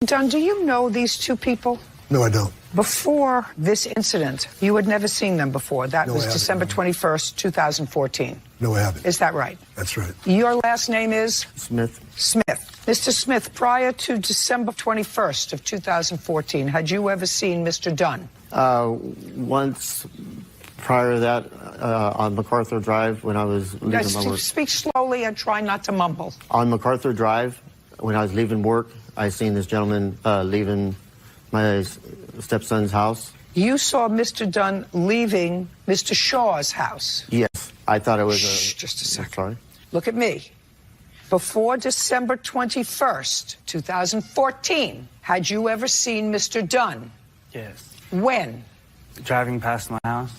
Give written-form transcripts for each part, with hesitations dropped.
Don, do you know these two people? No, I don't. Before this incident, you had never seen them before. That was December 21st, 2014. No, I haven't. Is that right? That's right. Your last name is? Smith. Smith. Mr. Smith, prior to December 21st of 2014, had you ever seen Mr. Dunn? Once prior to that, on MacArthur Drive, when I was leaving my work. Speak slowly and try not to mumble. On MacArthur Drive, when I was leaving work, I seen this gentleman leaving my stepson's house. You saw Mr. Dunn leaving Mr. Shaw's house? Yes. I thought it was just a second. Sorry? Look at me. Before December 21st, 2014, had you ever seen Mr. Dunn? Yes. When? Driving past my house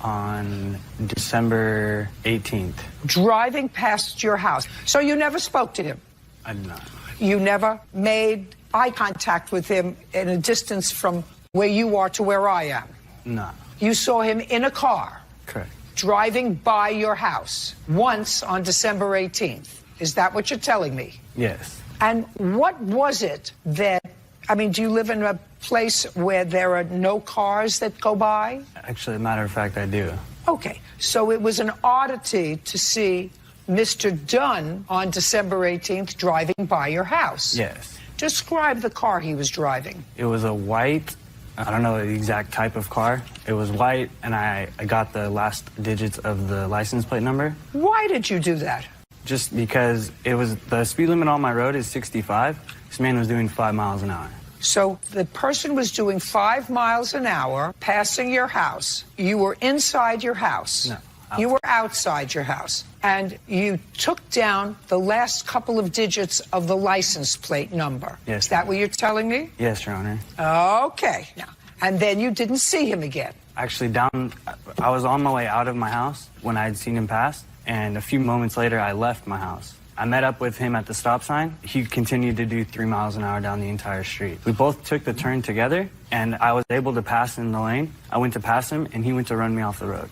on December 18th. Driving past your house. So you never spoke to him? I did not. You never made eye contact with him in a distance from where you are to where I am? No. You saw him in a car? Correct. Driving by your house once on December 18th. Is that what you're telling me? Yes. And what was it that, I mean, do you live in a place where there are no cars that go by? Actually, as a matter of fact, I do. Okay. So it was an oddity to see Mr. Dunn on December 18th driving by your house. Yes. Describe the car he was driving. It was a white, I don't know the exact type of car. It was white, and I got the last digits of the license plate number. Why did you do that? Just because it was, the speed limit on my road is 65. This man was doing 5 miles an hour. So the person was doing 5 miles an hour, passing your house. You were inside your house. No. You were outside your house, and you took down the last couple of digits of the license plate number. Yes. Is that what you're telling me? Yes, Your Honor. Okay. Now, and then you didn't see him again. Actually, I was on my way out of my house when I had seen him pass, and a few moments later, I left my house. I met up with him at the stop sign. He continued to do 3 miles an hour down the entire street. We both took the turn together, and I was able to pass in the lane. I went to pass him, and he went to run me off the road.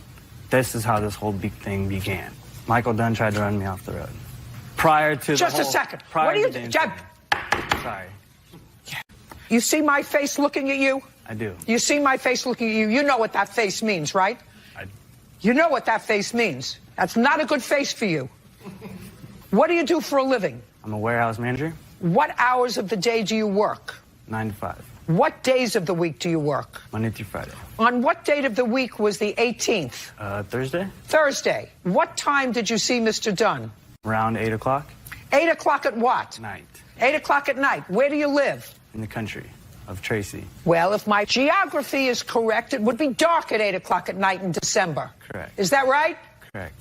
This is how this whole big thing began. Michael Dunn tried to run me off the road. Prior to Just a second. What are you doing? Sorry. You see my face looking at you? I do. You see my face looking at you? You know what that face means, right? You know what that face means. That's not a good face for you. What do you do for a living? I'm a warehouse manager. What hours of the day do you work? 9 to 5. What days of the week do you work? Monday through Friday. On what date of the week was the 18th? Thursday. Thursday. What time did you see Mr. Dunn? Around 8 o'clock. 8 o'clock at what? Night. 8 o'clock at night. Where do you live? In the country of Tracy. Well, if my geography is correct, it would be dark at 8 o'clock at night in December. Correct. Is that right? Correct.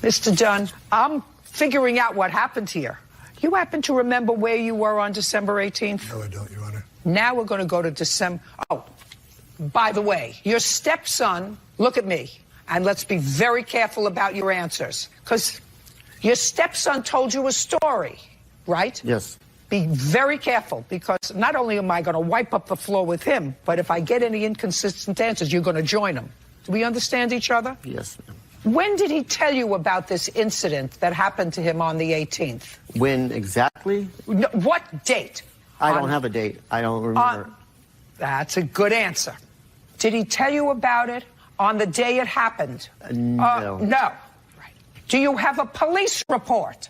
Mr. Dunn, I'm figuring out what happened here. You happen to remember where you were on December 18th? No, I don't, Your Honor. Now we're going to go to December. Oh, by the way, your stepson, look at me, and let's be very careful about your answers, because your stepson told you a story, right? Yes. Be very careful, because not only am I going to wipe up the floor with him, but if I get any inconsistent answers, you're going to join him. Do we understand each other? Yes, ma'am. When did he tell you about this incident that happened to him on the 18th? When exactly? No, what date? I don't have a date. I don't remember. That's a good answer. Did he tell you about it on the day it happened? No. No. Right. Do you have a police report?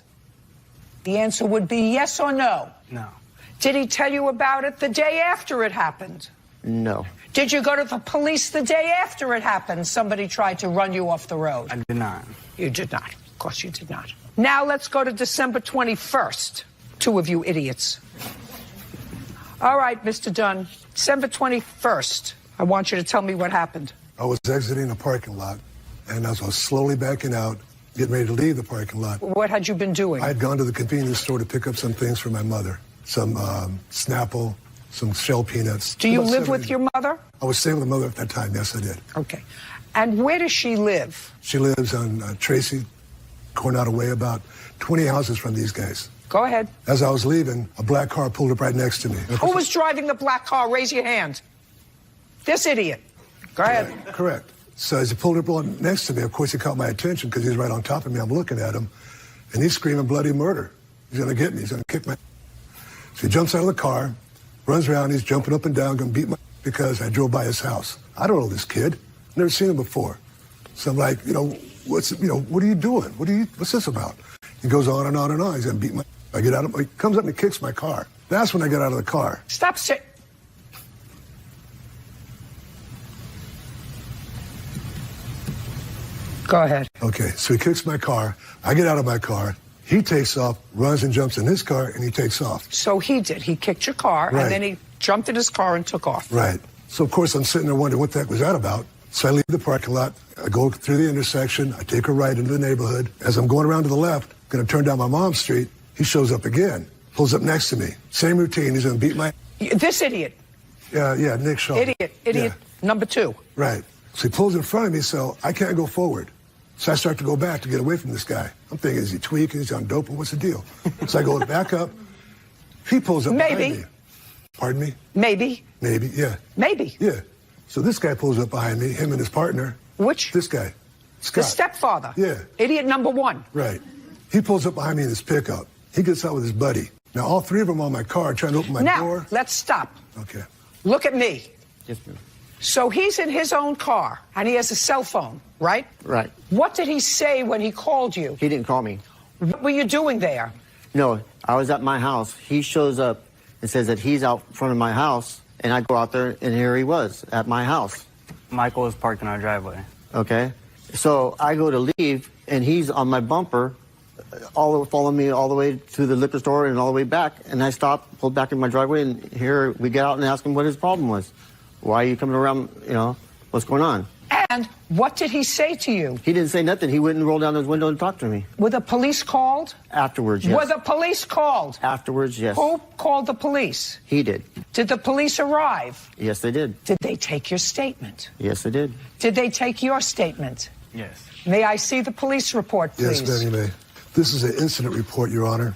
The answer would be yes or no. No. Did he tell you about it the day after it happened? No. Did you go to the police the day after it happened? Somebody tried to run you off the road. I did not. You did not. Of course you did not. Now let's go to December 21st. Two of you idiots. All right, Mr. Dunn. December 21st. I want you to tell me what happened. I was exiting a parking lot, and as I was slowly backing out, getting ready to leave the parking lot. What had you been doing? I had gone to the convenience store to pick up some things for my mother. Some Snapple, some shell peanuts. Do you live with your mother? I was staying with my mother at that time. Yes, I did. Okay. And where does she live? She lives on Tracy, Coronado Way, about 20 houses from these guys. Go ahead. As I was leaving, a black car pulled up right next to me. Who was driving the black car? Raise your hand. This idiot. Go ahead. Correct. So as he pulled up next to me, of course, he caught my attention because he's right on top of me. I'm looking at him, and he's screaming bloody murder. He's going to get me. He's going to kick my. So he jumps out of the car, runs around. He's jumping up and down, going to beat my because I drove by his house. I don't know this kid. Never seen him before. So I'm like, what are you doing? What's this about? He goes on and on and on. He's going to beat my. I get out of. He comes up and he kicks my car. That's when I get out of the car. Stop sit. Go ahead. Okay, so he kicks my car. I get out of my car. He takes off, runs and jumps in his car, and he takes off. So he did. He kicked your car, Right. and then he jumped in his car and took off. Right. So, of course, I'm sitting there wondering what the heck was that about. So I leave the parking lot. I go through the intersection. I take a right into the neighborhood. As I'm going around to the left, going to turn down my mom's street, he shows up again. Pulls up next to me. Same routine. He's going to beat my... This idiot. Yeah, Nick Shaw. Idiot Yeah. number 2. Right. So he pulls in front of me, so I can't go forward. So I start to go back to get away from this guy. I'm thinking, is he tweaking? Is he on dope? What's the deal? So I go back up. He pulls up behind me. Pardon me? Maybe. Maybe, yeah. Maybe. Yeah. So this guy pulls up behind me, him and his partner. Which? This guy. Scott. The stepfather. Yeah. Idiot number 1. Right. He pulls up behind me in his pickup. He gets out with his buddy. Now, all three of them on my car trying to open my door. Now, let's stop. Okay. Look at me. Yes, ma'am. So he's in his own car, and he has a cell phone, right? Right. What did he say when he called you? He didn't call me. What were you doing there? No, I was at my house. He shows up and says that he's out front of my house, and I go out there, and here he was at my house. Michael was parked in our driveway. Okay? So I go to leave, and he's on my bumper, following me all the way to the liquor store and all the way back. And I stopped, pulled back in my driveway, and here we get out and ask him what his problem was. Why are you coming around, what's going on? And what did he say to you? He didn't say nothing. He wouldn't roll down his window and talk to me. Were the police called? Afterwards, yes. Were the police called? Afterwards, yes. Who called the police? He did. Did the police arrive? Yes, they did. Did they take your statement? Yes, they did. Did they take your statement? Yes. May I see the police report, please? Yes, ma'am, you may. This is an incident report, Your Honor.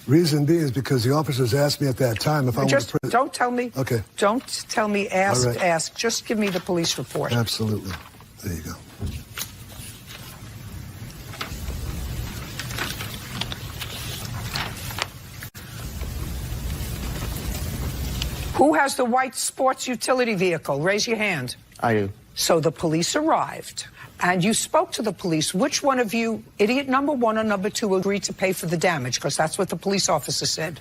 Reason being is because the officers asked me at that time if I Just want to... don't tell me. Okay. Don't tell me ask, All right. ask. Just give me the police report. Absolutely. There you go. Who has the white sports utility vehicle? Raise your hand. I do. So the police arrived, and you spoke to the police. Which one of you, idiot number 1 or number 2, agreed to pay for the damage? Because that's what the police officer said.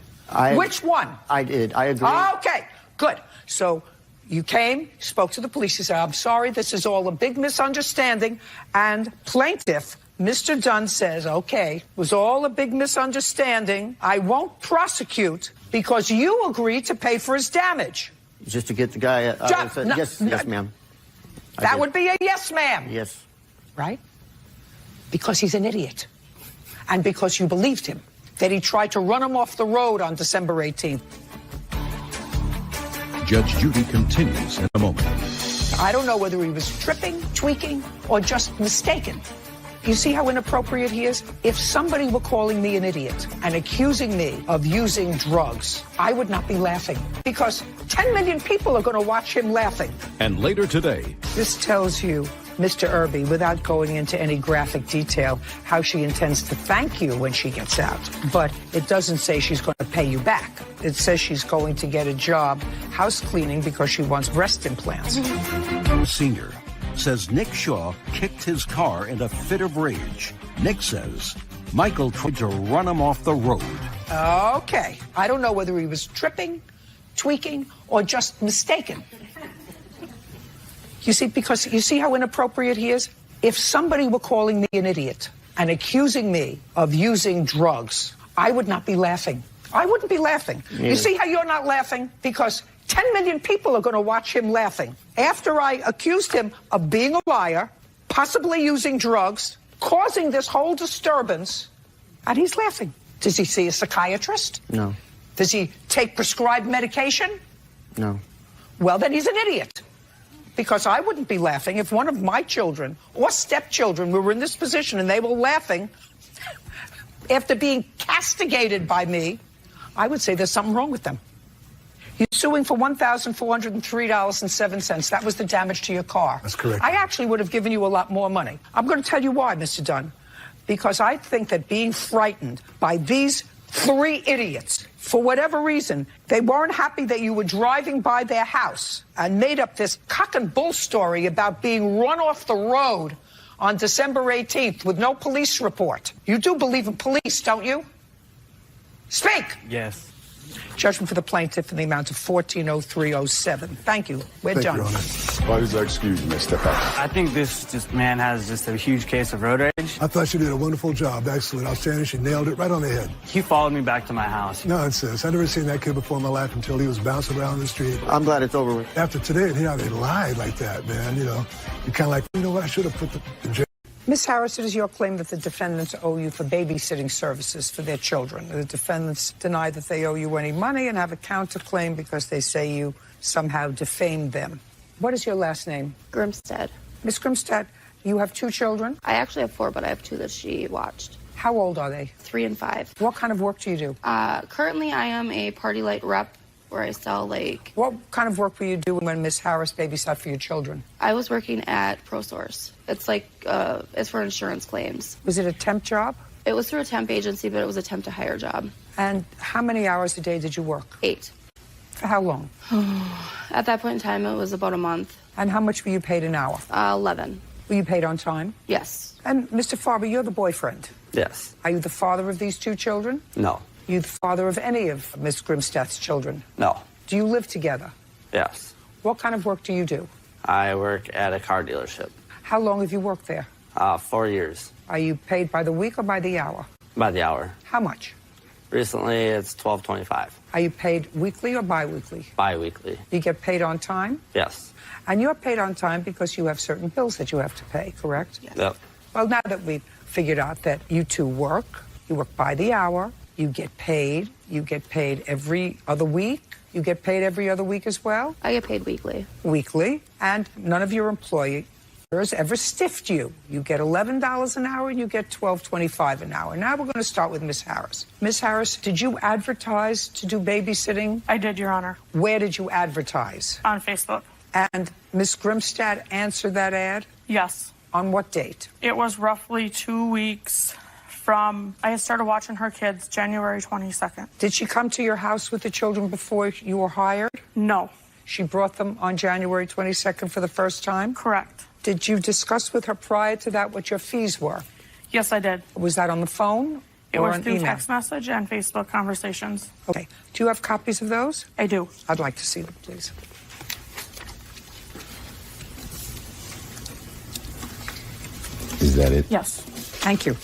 Which one? I did. I agree. Okay, good. So you came, spoke to the police. You said, I'm sorry, this is all a big misunderstanding. And plaintiff, Mr. Dunn, says, okay, it was all a big misunderstanding. I won't prosecute because you agreed to pay for his damage. Just to get the guy... yes, ma'am. That would be a yes, ma'am. Yes. Right? Because he's an idiot. And because you believed him. That he tried to run him off the road on December 18th. Judge Judy continues in a moment. I don't know whether he was tripping, tweaking, or just mistaken. You see how inappropriate he is? If somebody were calling me an idiot and accusing me of using drugs, I would not be laughing. Because 10 million people are going to watch him laughing. And later today, This tells you, Mr. Irby, without going into any graphic detail, how she intends to thank you when she gets out. But it doesn't say she's going to pay you back. It says she's going to get a job house cleaning because she wants breast implants. Sr. says Nick Shaw kicked his car in a fit of rage. Nick says Michael tried to run him off the road. Okay. I don't know whether he was tripping, tweaking, or just mistaken. You see, because you see how inappropriate he is? If somebody were calling me an idiot and accusing me of using drugs, I would not be laughing. I wouldn't be laughing. Yeah. You see how you're not laughing? Because 10 million people are going to watch him laughing. After I accused him of being a liar, possibly using drugs, causing this whole disturbance, and he's laughing. Does he see a psychiatrist? No. Does he take prescribed medication? No. Well, then he's an idiot. Because I wouldn't be laughing if one of my children or stepchildren were in this position and they were laughing after being castigated by me. I would say there's something wrong with them. You're suing for $1,403.07. That was the damage to your car. That's correct. I actually would have given you a lot more money. I'm going to tell you why, Mr. Dunn. Because I think that being frightened by these 3 idiots. For whatever reason, they weren't happy that you were driving by their house and made up this cock and bull story about being run off the road on December 18th with no police report. You do believe in police, don't you? Speak! Yes. Judgment for the plaintiff in the amount of $14,0307. Thank you. We're Thank done. you, Your Honor. What is that? Excuse me, step out. I think this man has just a huge case of road rage. I thought she did a wonderful job. Excellent. Outstanding. She nailed it right on the head. He followed me back to my house. Nonsense. I've never seen that kid before in my life until he was bouncing around the street. I'm glad it's over with. After today, you know, they lied like that, man. You know, you're kind of like, you know what, I should have put the in jail. Ms. Harris, it is your claim that the defendants owe you for babysitting services for their children. The defendants deny that they owe you any money and have a counterclaim because they say you somehow defamed them. What is your last name? Grimstead. Ms. Grimstead, you have 2 children? I actually have 4, but I have 2 that she watched. How old are they? 3 and 5. What kind of work do you do? Currently, I am a party light rep where I sell, like... What kind of work were you doing when Ms. Harris babysat for your children? I was working at ProSource. It's like, it's for insurance claims. Was it a temp job? It was through a temp agency, but it was a temp to hire job. And how many hours a day did you work? 8. For how long? At that point in time, it was about a month. And how much were you paid an hour? 11. Were you paid on time? Yes. And Mr. Farber, you're the boyfriend. Yes. Are you the father of these 2 children? No. You the father of any of Miss Grimstad's children? No. Do you live together? Yes. What kind of work do you do? I work at a car dealership. How long have you worked there? 4 years. Are you paid by the week or by the hour? By the hour. How much? Recently, it's $12.25. Are you paid weekly or bi-weekly? Bi-weekly. You get paid on time? Yes. And you're paid on time because you have certain bills that you have to pay, correct? Yes. Yep. Well, now that we've figured out that you 2 work, you work by the hour, you get paid every other week, you get paid every other week as well? I get paid weekly. Weekly, and none of your employers ever stiffed you. You get $11 an hour and you get $12.25 an hour. Now we're going to start with Miss Harris. Miss Harris, did you advertise to do babysitting? I did, Your Honor. Where did you advertise? On Facebook. And Miss Grimstad answered that ad? Yes. On what date? It was roughly 2 weeks from, I had started watching her kids January 22nd. Did she come to your house with the children before you were hired? No. She brought them on January 22nd for the first time? Correct. Did you discuss with her prior to that what your fees were? Yes, I did. Was that on the phone It or was on through email? text message and Facebook conversations. Okay. Do you have copies of those? I do. I'd like to see them, please. Is that it? Yes. Thank you.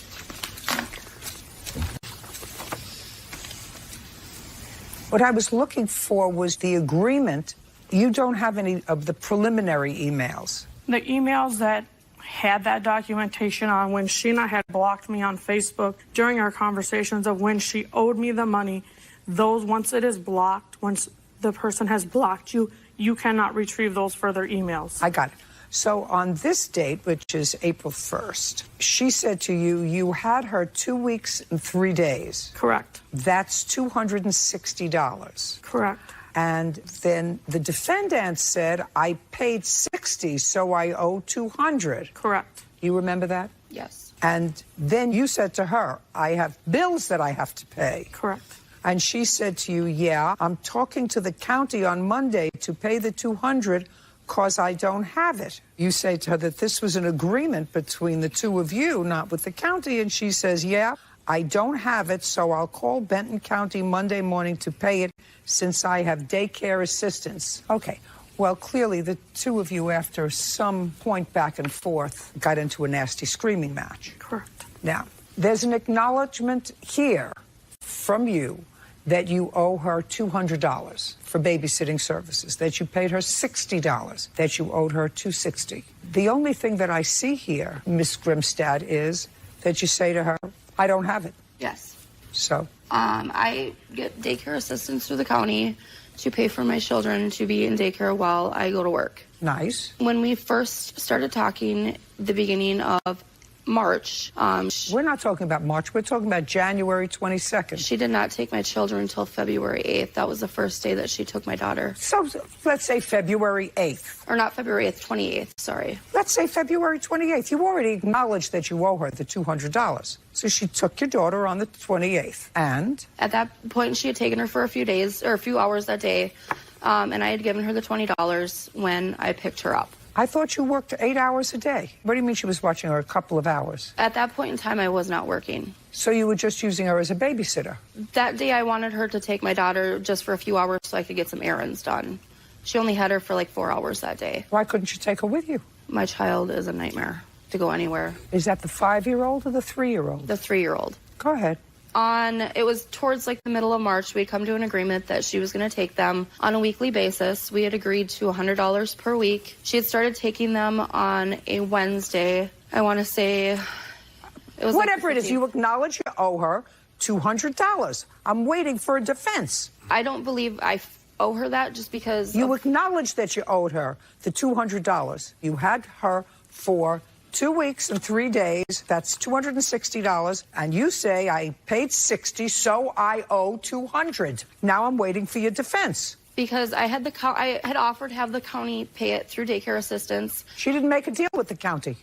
What I was looking for was the agreement. You don't have any of the preliminary emails. The emails that had that documentation on when Sheena had blocked me on Facebook during our conversations of when she owed me the money, those, once it is blocked, once the person has blocked you, you cannot retrieve those further emails. I got it. So on this date, which is April 1st, she said to you, you had her 2 weeks and 3 days. Correct. That's $260. Correct. And then the defendant said, I paid $60, so I owe $200. Correct. You remember that? Yes. And then you said to her, I have bills that I have to pay. Correct. And she said to you, yeah, I'm talking to the county on Monday to pay the $200 because I don't have it. You say to her that this was an agreement between the 2 of you, not with the county. And she says, yeah, I don't have it, so I'll call Benton County Monday morning to pay it since I have daycare assistance. Okay. Well, clearly the 2 of you, after some point back and forth, got into a nasty screaming match. Correct. Now, there's an acknowledgement here from you that you owe her $200 for babysitting services, that you paid her $60, that you owed her $260. The only thing that I see here, Miss Grimstad, is that you say to her, I don't have it. Yes. So? I get daycare assistance through the county to pay for my children to be in daycare while I go to work. Nice. When we first started talking, the beginning of March. We're not talking about March. We're talking about January 22nd. She did not take my children until February 8th. That was the first day that she took my daughter. So let's say February 8th. Or not February 8th, 28th, sorry. Let's say February 28th. You already acknowledged that you owe her the $200. So she took your daughter on the 28th. And? At that point, she had taken her for a few days, or a few hours that day, and I had given her the $20 when I picked her up. I thought you worked 8 hours a day. What do you mean she was watching her a couple of hours? At that point in time, I was not working. So you were just using her as a babysitter? That day, I wanted her to take my daughter just for a few hours so I could get some errands done. She only had her for like 4 hours that day. Why couldn't you take her with you? My child is a nightmare to go anywhere. Is that the 5-year-old or the 3-year-old? The 3-year-old. Go ahead. It was towards like the middle of March, we'd come to an agreement that she was going to take them on a weekly basis. We had agreed to $100 per week. She had started taking them on a Wednesday. I want to say it was whatever like it is, you acknowledge you owe her $200. I'm waiting for a defense. I don't believe I owe her that just because you acknowledge that you owed her the $200. You had her for 2 weeks and 3 days. That's $260. And you say I paid $60, so I owe $200. Now I'm waiting for your defense. Because I had offered to have the county pay it through daycare assistance. She didn't make a deal with the county.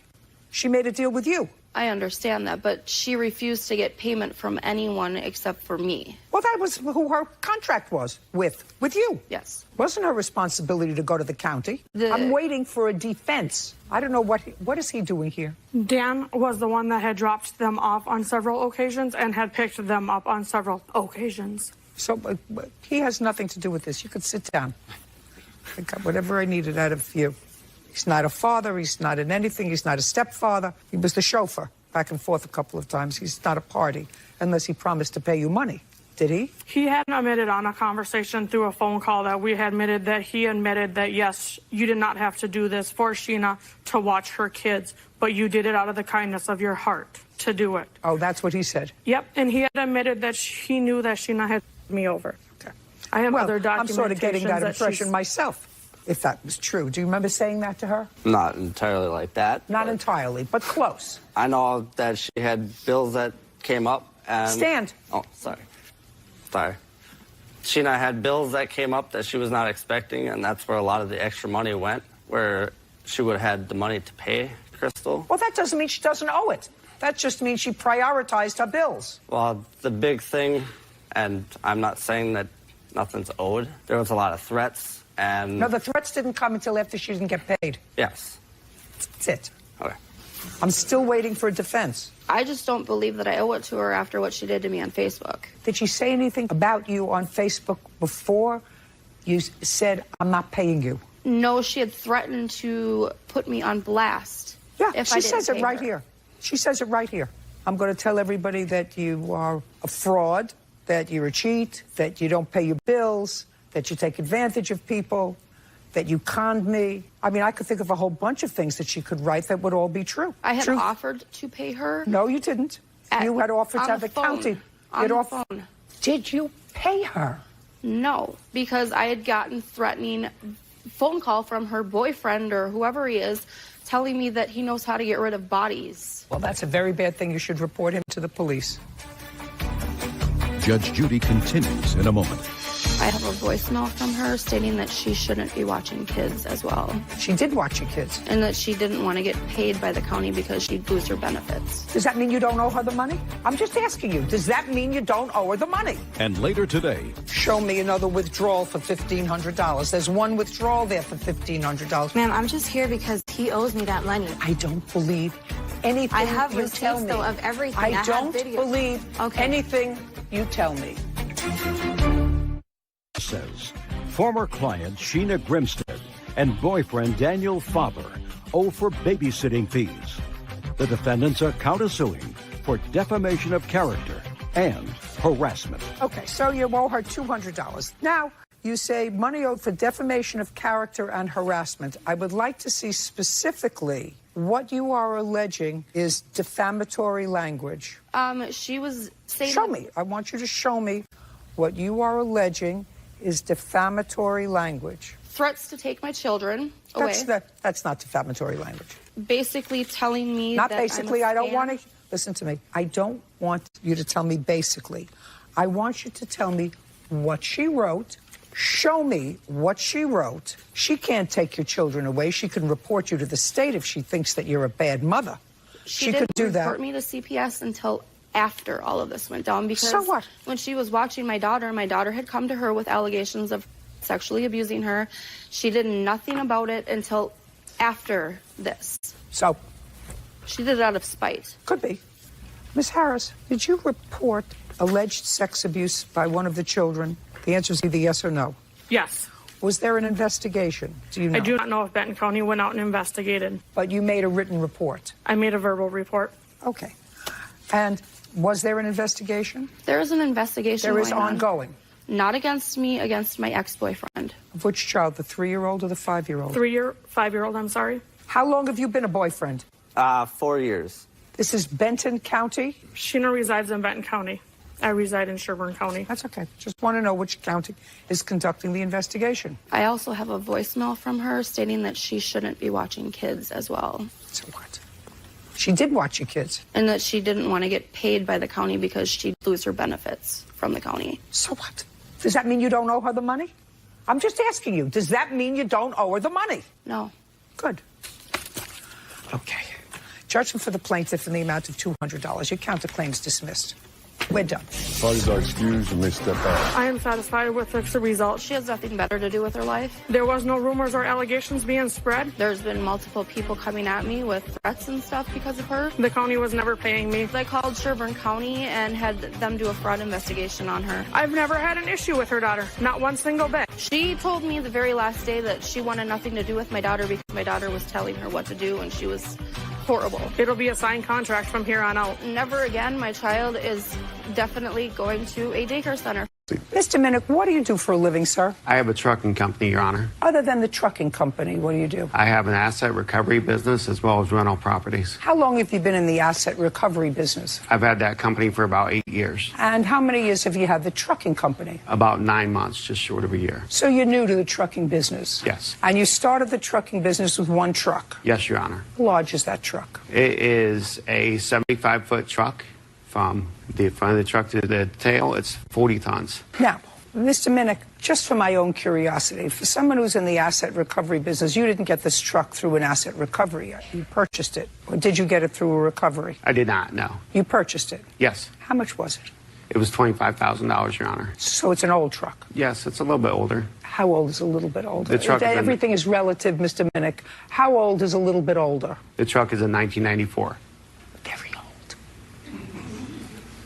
She made a deal with you. I understand that, but she refused to get payment from anyone except for me. Well, that was who her contract was with you. Yes. Wasn't her responsibility to go to the county. I'm waiting for a defense. I don't know what is he doing here? Dan was the one that had dropped them off on several occasions and had picked them up on several occasions. So he has nothing to do with this. You could sit down. I got whatever I needed out of you. He's not a father. He's not in anything. He's not a stepfather. He was the chauffeur back and forth a couple of times. He's not a party unless he promised to pay you money. Did he? He had admitted on a conversation through a phone call that we had admitted that he admitted that, yes, you did not have to do this for Sheena to watch her kids, but you did it out of the kindness of your heart to do it. Oh, that's what he said? Yep, and he had admitted that he knew that Sheena had me over. Okay. I have other documentation. I'm sort of getting that impression myself, if that was true. Do you remember saying that to her? Not entirely like that. Not entirely, but close. I know that she had bills that came up and... Stand. Oh, sorry. Sheena had bills that came up that she was not expecting, and that's where a lot of the extra money went, where she would have had the money to pay Crystal. Well, that doesn't mean she doesn't owe it. That just means she prioritized her bills. Well, the big thing, and I'm not saying that nothing's owed, there was a lot of threats, and... No, the threats didn't come until after she didn't get paid. Yes. That's it. Okay. I'm still waiting for a defense. I just don't believe that I owe it to her after what she did to me on Facebook. Did she say anything about you on Facebook before you said, I'm not paying you? No, she had threatened to put me on blast. Yeah, she says it right here. She says it right here. I'm going to tell everybody that you are a fraud, that you're a cheat, that you don't pay your bills, that you take advantage of people, that you conned me. I mean, I could think of a whole bunch of things that she could write that would all be true. I had offered to pay her. No, you didn't. You had offered to have the county. On the phone. Did you pay her? No, because I had gotten threatening phone call from her boyfriend or whoever he is telling me that he knows how to get rid of bodies. Well, that's a very bad thing. You should report him to the police. Judge Judy continues in a moment. I have a voicemail from her stating that she shouldn't be watching kids as well. She did watch your kids. And that she didn't want to get paid by the county because she'd lose her benefits. Does that mean you don't owe her the money? I'm just asking you. Does that mean you don't owe her the money? And later today... Show me another withdrawal for $1,500. There's one withdrawal there for $1,500. Ma'am, I'm just here because he owes me that money. I don't believe anything I have you tell receipts, me. though, of everything. I don't believe anything you tell me. Says former client Sheena Grimstead and boyfriend Daniel Faber owe for babysitting fees. The defendants are countersuing for defamation of character and harassment. Okay, so you owe her $200. Now, you say money owed for defamation of character and harassment. I would like to see specifically what you are alleging is defamatory language. She was saying... Show me. I want you to show me what you are alleging is defamatory language. Threats to take my children away. That's not defamatory language. basically telling me Not that basically, I don't want to. to. Listen to me. I don't want you to tell me basically. I want you to tell me what she wrote. Show me what she wrote. She can't take your children away. She can report you to the state if she thinks that you're a bad mother. She could do that. report me to CPS until after all of this went down, because So what? when she was watching my daughter had come to her with allegations of sexually abusing her. She did nothing about it until after this. So? She did it out of spite. Could be. Ms. Harris, did you report alleged sex abuse by one of the children? The answer is either yes or no. Yes. Was there an investigation? Do you know? I do not know if Benton County went out and investigated. But you made a written report? I made a verbal report. Okay. And was there an investigation? There is an investigation There is going on. ongoing? Not against me, against my ex-boyfriend. Of which child, the 3-year-old or the 5-year-old? 5-year-old, I'm sorry. How long have you been a boyfriend? 4 years. This is Benton County? Sheena resides in Benton County. I reside in Sherburne County. That's okay. Just want to know which county is conducting the investigation. I also have a voicemail from her stating that she shouldn't be watching kids as well. So what? She did watch your kids. And that she didn't want to get paid by the county because she'd lose her benefits from the county. So what? Does that mean you don't owe her the money? I'm just asking you. Does that mean you don't owe her the money? No. Good. Okay. Judgment for the plaintiff in the amount of $200. Your counterclaim's dismissed. We're done. Parties are excused. You may step out. I am satisfied with the result. She has nothing better to do with her life. There was no rumors or allegations being spread. There's been multiple people coming at me with threats and stuff because of her. The county was never paying me. I called Sherburne County and had them do a fraud investigation on her. I've never had an issue with her daughter. Not one single bit. She told me the very last day that she wanted nothing to do with my daughter because my daughter was telling her what to do, and she was horrible. It'll be a signed contract from here on out. Never again. My child is definitely going to a daycare center. Mr. Minnick, what do you do for a living, sir? I have a trucking company, Your Honor. Other than the trucking company, what do you do? I have an asset recovery business as well as rental properties. How long have you been in the asset recovery business? I've had that company for about 8 years. And how many years have you had the trucking company? About 9 months, just short of a year. So you're new to the trucking business? Yes. And you started the trucking business with one truck? Yes, Your Honor. How large is that truck? It is a 75-foot truck. From the front of the truck to the tail, it's 40 tons. Now, Mr. Minnick, just for my own curiosity, for someone who's in the asset recovery business, you didn't get this truck through an asset recovery. You purchased it. Or did you get it through a recovery? I did not, no. You purchased it? Yes. How much was it? It was $25,000, Your Honor. So it's an old truck? Yes, it's a little bit older. How old is a little bit older? The truck Everything is relative, Mr. Minnick. How old is a little bit older? The truck is a 1994. Very old.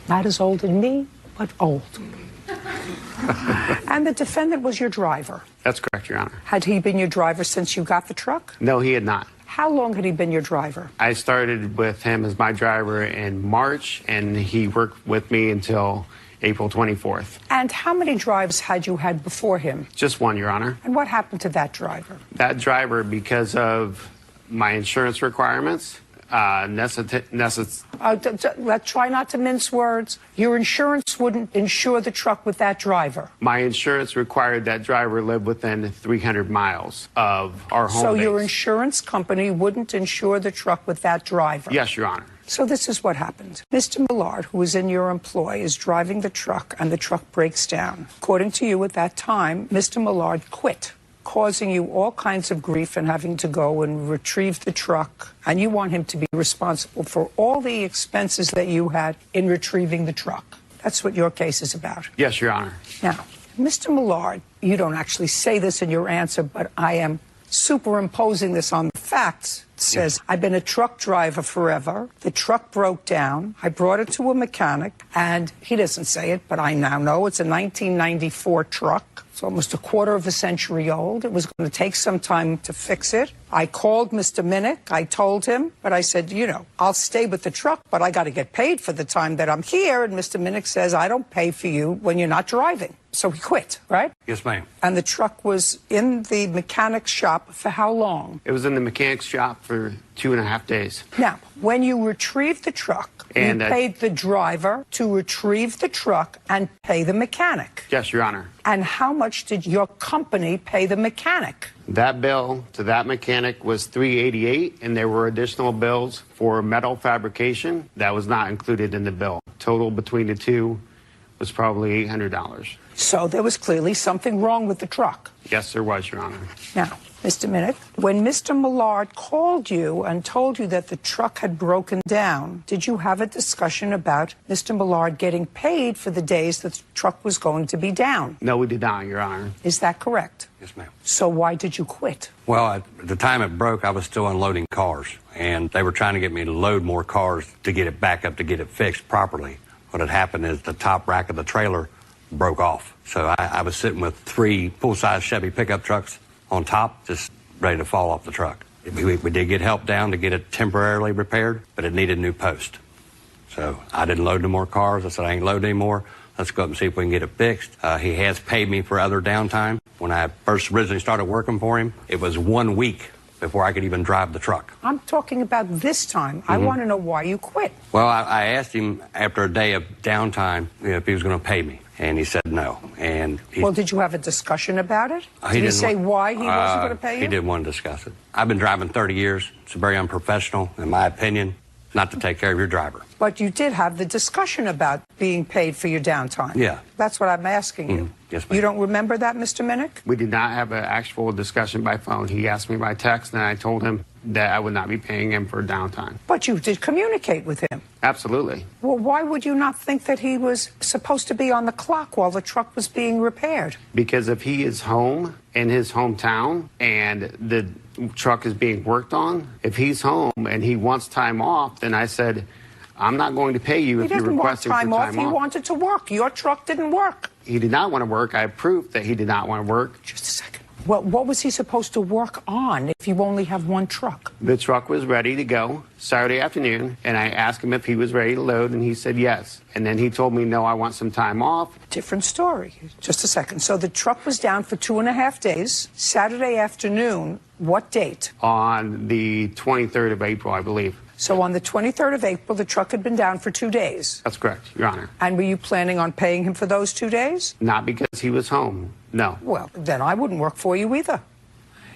Not as old as me, but old. And the defendant was your driver? That's correct, Your Honor. Had he been your driver since you got the truck? No, he had not. How long had he been your driver? I started with him as my driver in March, and he worked with me until April 24th. And how many drives had you had before him? Just one, Your Honor. And what happened to that driver? That driver, because of my insurance requirements, let's try not to mince words. Your insurance wouldn't insure the truck with that driver. My insurance required that driver live within 300 miles of our home So base. your insurance company wouldn't insure the truck with that driver? Yes, Your Honor. So this is what happened. Mr. Millard, who is in your employ, is driving the truck, and the truck breaks down. According to you, at that time, Mr. Millard quit, causing you all kinds of grief and having to go and retrieve the truck. And you want him to be responsible for all the expenses that you had in retrieving the truck. That's what your case is about. Yes, Your Honor. Now, Mr. Millard, you don't actually say this in your answer, but I am superimposing this on the facts. It says, I've been a truck driver forever. The truck broke down. I brought it to a mechanic, and he doesn't say it, but I now know it's a 1994 truck. It's almost a quarter of a century old. It was going to take some time to fix it. I called Mr. Minnick. I told him, but I said, you know, I'll stay with the truck, but I got to get paid for the time that I'm here. And Mr. Minnick says, I don't pay for you when you're not driving. So he quit, right? Yes, ma'am. And the truck was in the mechanic's shop for how long? It was in the mechanic's shop for 2.5 days. Now, when you retrieved the truck, And, you paid the driver to retrieve the truck and pay the mechanic. Yes, Your Honor. And how much did your company pay the mechanic? That bill to that mechanic was $388, and there were additional bills for metal fabrication that was not included in the bill. Total between the two was probably $800. So there was clearly something wrong with the truck. Yes, there was, Your Honor. Now, Mr. Minnick, when Mr. Millard called you and told you that the truck had broken down, did you have a discussion about Mr. Millard getting paid for the days that the truck was going to be down? No, we did not, Your Honor. Is that correct? Yes, ma'am. So why did you quit? Well, at the time it broke, I was still unloading cars, and they were trying to get me to load more cars to get it back up to get it fixed properly. What had happened is the top rack of the trailer broke off. So I was sitting with 3 full-size Chevy pickup trucks on top, just ready to fall off the truck. We did get help down to get it temporarily repaired, but it needed new post. So I didn't load no more cars. I said, I ain't loading anymore. Let's go up and see if we can get it fixed. He has paid me for other downtime. When I first originally started working for him, it was 1 week before I could even drive the truck. I'm talking about this time. I want to know why you quit. Well, I asked him after a day of downtime if he was going to pay me, and he said no. And well, did you have a discussion about it? Did he say why he wasn't going to pay you? He didn't want to discuss it. I've been driving 30 years. It's very unprofessional, in my opinion, not to take care of your driver. But you did have the discussion about being paid for your downtime. Yeah. That's what I'm asking you. Yes, ma'am. You don't remember that, Mr. Minnick? We did not have an actual discussion by phone. He asked me by text, and I told him that I would not be paying him for downtime. But you did communicate with him. Absolutely. Well, why would you not think that he was supposed to be on the clock while the truck was being repaired? Because if he is home in his hometown and the truck is being worked on, if he's home and he wants time off, then I said, I'm not going to pay you if you're requesting for time off. He wanted to work. Your truck didn't work. He did not want to work. I have proof that he did not want to work. Just a second. Well, what was he supposed to work on if you only have one truck? The truck was ready to go Saturday afternoon, and I asked him if he was ready to load, and he said yes. And then he told me, no, I want some time off. Different story. Just a second. So the truck was down for 2.5 days. Saturday afternoon, what date? On the 23rd of April, I believe. So on the 23rd of April, the truck had been down for 2 days. That's correct, Your Honor. And were you planning on paying him for those 2 days? Not because he was home, no. Well, then I wouldn't work for you either.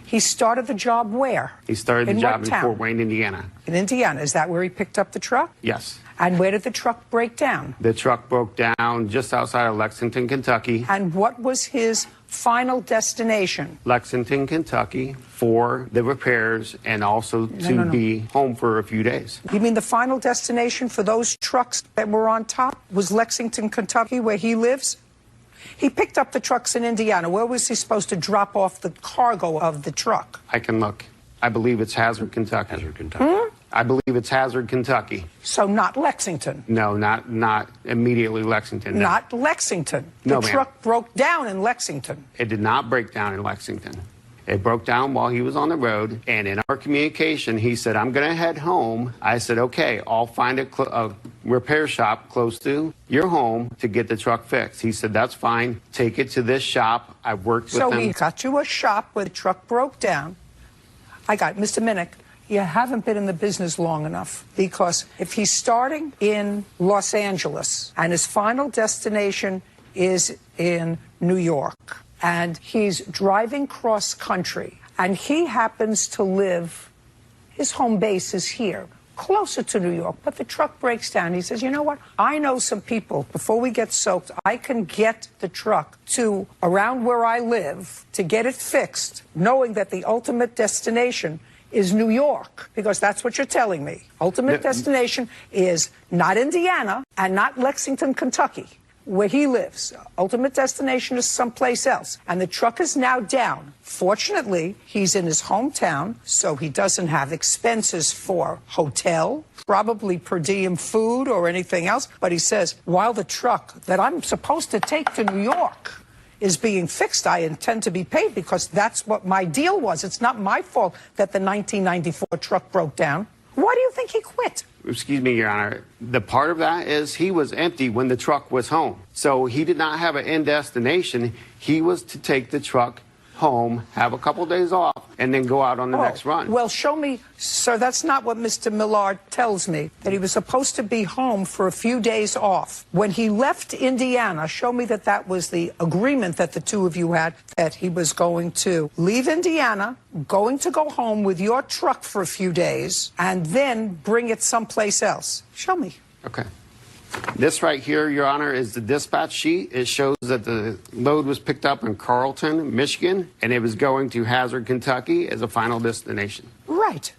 He started the job where? He started the job in town? Fort Wayne, Indiana. In Indiana. Is that where he picked up the truck? Yes. And where did the truck break down? The truck broke down just outside of Lexington, Kentucky. And what was his final destination? Lexington, Kentucky, for the repairs and also to be home for a few days. You mean the final destination for those trucks that were on top was Lexington, Kentucky, where he lives? He picked up the trucks in Indiana. Where was he supposed to drop off the cargo of the truck? I can look. I believe it's Hazard, Kentucky. Hazard, Kentucky. I believe it's Hazard, Kentucky. So not Lexington? No, not immediately Lexington. No. Not Lexington. No, the truck broke down in Lexington. It did not break down in Lexington. It broke down while he was on the road, and in our communication, he said, I'm going to head home. I said, okay, I'll find a repair shop close to your home to get the truck fixed. He said, that's fine. Take it to this shop. I've worked with them. So he got you a shop where the truck broke down. I got it. Mr. Minnick, you haven't been in the business long enough, because if he's starting in Los Angeles and his final destination is in New York, and he's driving cross country, and he happens to live, his home base is here, closer to New York, but the truck breaks down. He says, you know what? I know some people, before we get soaked, I can get the truck to around where I live to get it fixed, knowing that the ultimate destination is New York, because that's what you're telling me. Ultimate destination is not Indiana and not Lexington, Kentucky, where he lives. Ultimate destination is someplace else. And the truck is now down. Fortunately, he's in his hometown, so he doesn't have expenses for hotel, probably per diem food or anything else. But he says, while the truck that I'm supposed to take to New York is being fixed, I intend to be paid, because that's what my deal was. It's not my fault that the 1994 truck broke down. Why do you think he quit? Excuse me, Your Honor. The part of that is he was empty when the truck was home. So he did not have an end destination. He was to take the truck home, have a couple days off, and then go out on the next run. Well, show me, sir, that's not what Mr. Millard tells me, that he was supposed to be home for a few days off. When he left Indiana, show me that that was the agreement that the two of you had, that he was going to leave Indiana, going to go home with your truck for a few days, and then bring it someplace else. Show me. Okay. This right here, Your Honor, is the dispatch sheet. It shows that the load was picked up in Carlton, Michigan, and it was going to Hazard, Kentucky as a final destination. Right.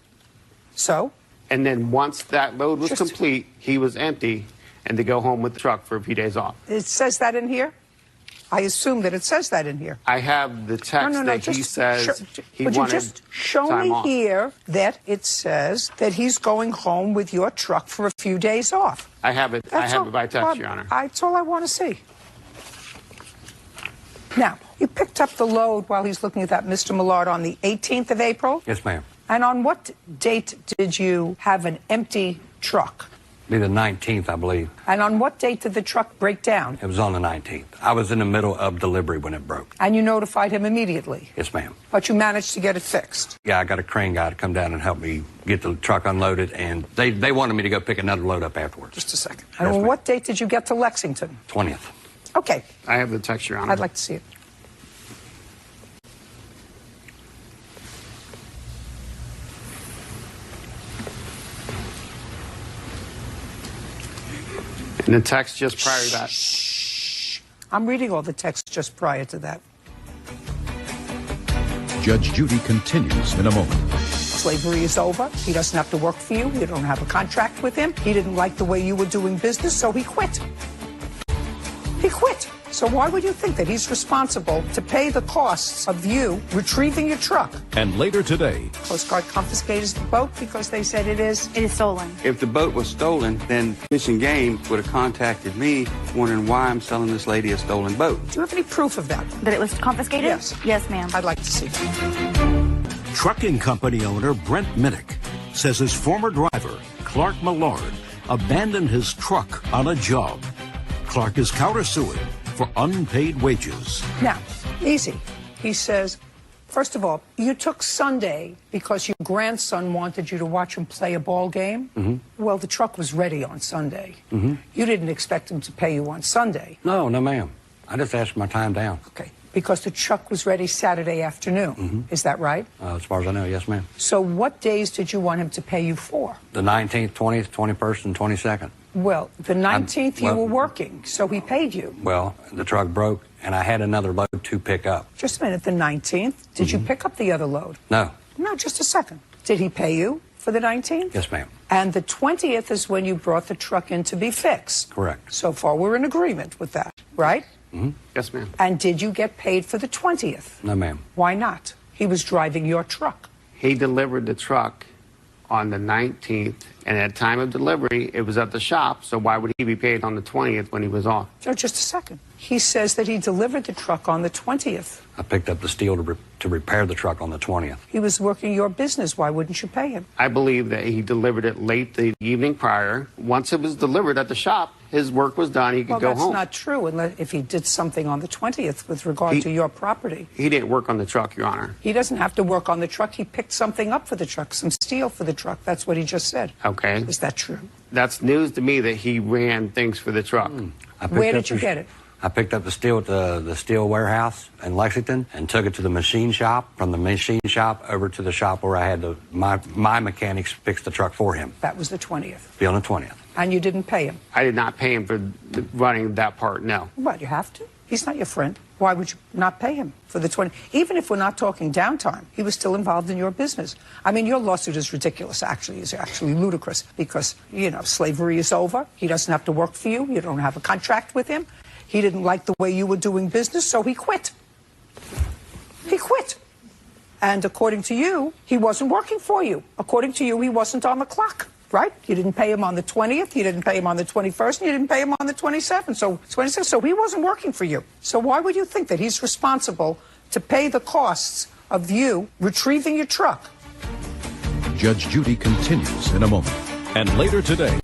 So? And then once that load was complete, he was empty and to go home with the truck for a few days off. It says that in here? I assume that it says that in here. I have the text he says he would wanted you just show time me off. here that it says that he's going home with your truck for a few days off? I have it. I have it by text, Your Honor. That's all I want to see. Now, you picked up the load while he's looking at that, Mr. Millard, on the 18th of April? Yes, ma'am. And on what date did you have an empty truck? Be the 19th, I believe. And on what date did the truck break down? It was on the 19th. I was in the middle of delivery when it broke. And you notified him immediately? Yes, ma'am. But you managed to get it fixed? Yeah, I got a crane guy to come down and help me get the truck unloaded, and they wanted me to go pick another load up afterwards. Just a second. And on what date did you get to Lexington? 20th. Okay. I have the text, Your Honor. I'd like to see it. And the text just prior to that. Shh. I'm reading all the text just prior to that. Judge Judy continues in a moment. Slavery is over. He doesn't have to work for you. You don't have a contract with him. He didn't like the way you were doing business, so he quit. He quit. So why would you think that he's responsible to pay the costs of you retrieving your truck? And later today, Coast Guard confiscated the boat because they said it is stolen. If the boat was stolen, then Fish and Game would have contacted me wondering why I'm selling this lady a stolen boat. Do you have any proof of that? That it was confiscated? Yes. Yes, ma'am. I'd like to see that. Trucking company owner Brent Minnick says his former driver, Clark Millard, abandoned his truck on a job. Clark is countersuing for unpaid wages. Now, easy. He says, first of all, you took Sunday because your grandson wanted you to watch him play a ball game. Mm-hmm. Well, the truck was ready on Sunday. Mm-hmm. You didn't expect him to pay you on Sunday. No, ma'am. I just asked for my time down. Okay. Because the truck was ready Saturday afternoon. Mm-hmm. Is that right? As far as I know, yes, ma'am. So what days did you want him to pay you for? The 19th, 20th, 21st, and 22nd. Well, the 19th you were working, so he paid you. Well, the truck broke, and I had another load to pick up. Just a minute, the 19th? Did you pick up the other load? No. No, just a second. Did he pay you for the 19th? Yes, ma'am. And the 20th is when you brought the truck in to be fixed. Correct. So far, we're in agreement with that, right? Mm-hmm. Yes, ma'am. And did you get paid for the 20th? No, ma'am. Why not? He was driving your truck. He delivered the truck on the 19th, and at time of delivery, it was at the shop, so why would he be paid on the 20th when he was off? No, just a second. He says that he delivered the truck on the 20th. I picked up the steel to repair the truck on the 20th. He was working your business. Why wouldn't you pay him? I believe that he delivered it late the evening prior. Once it was delivered at the shop, his work was done. He could go home. Well, that's not true unless if he did something on the 20th with regard to your property. He didn't work on the truck, Your Honor. He doesn't have to work on the truck. He picked something up for the truck, some steel for the truck. That's what he just said. Okay. Is that true? That's news to me that he ran things for the truck. Where did you get it? I picked up the steel at the steel warehouse in Lexington and took it to the machine shop. From the machine shop over to the shop where I had my mechanics fix the truck for him. That was the 20th. Be on the 20th. And you didn't pay him? I did not pay him for running that part, no. Well, you have to. He's not your friend. Why would you not pay him for the 20? Even if we're not talking downtime, he was still involved in your business. I mean, your lawsuit is ridiculous, actually. It's actually ludicrous because, you know, slavery is over. He doesn't have to work for you. You don't have a contract with him. He didn't like the way you were doing business, so he quit. He quit. And according to you, he wasn't working for you. According to you, he wasn't on the clock, right? You didn't pay him on the 20th, you didn't pay him on the 21st, and you didn't pay him on the 27th. So 26th, so he wasn't working for you. So why would you think that he's responsible to pay the costs of you retrieving your truck? Judge Judy continues in a moment. And later today,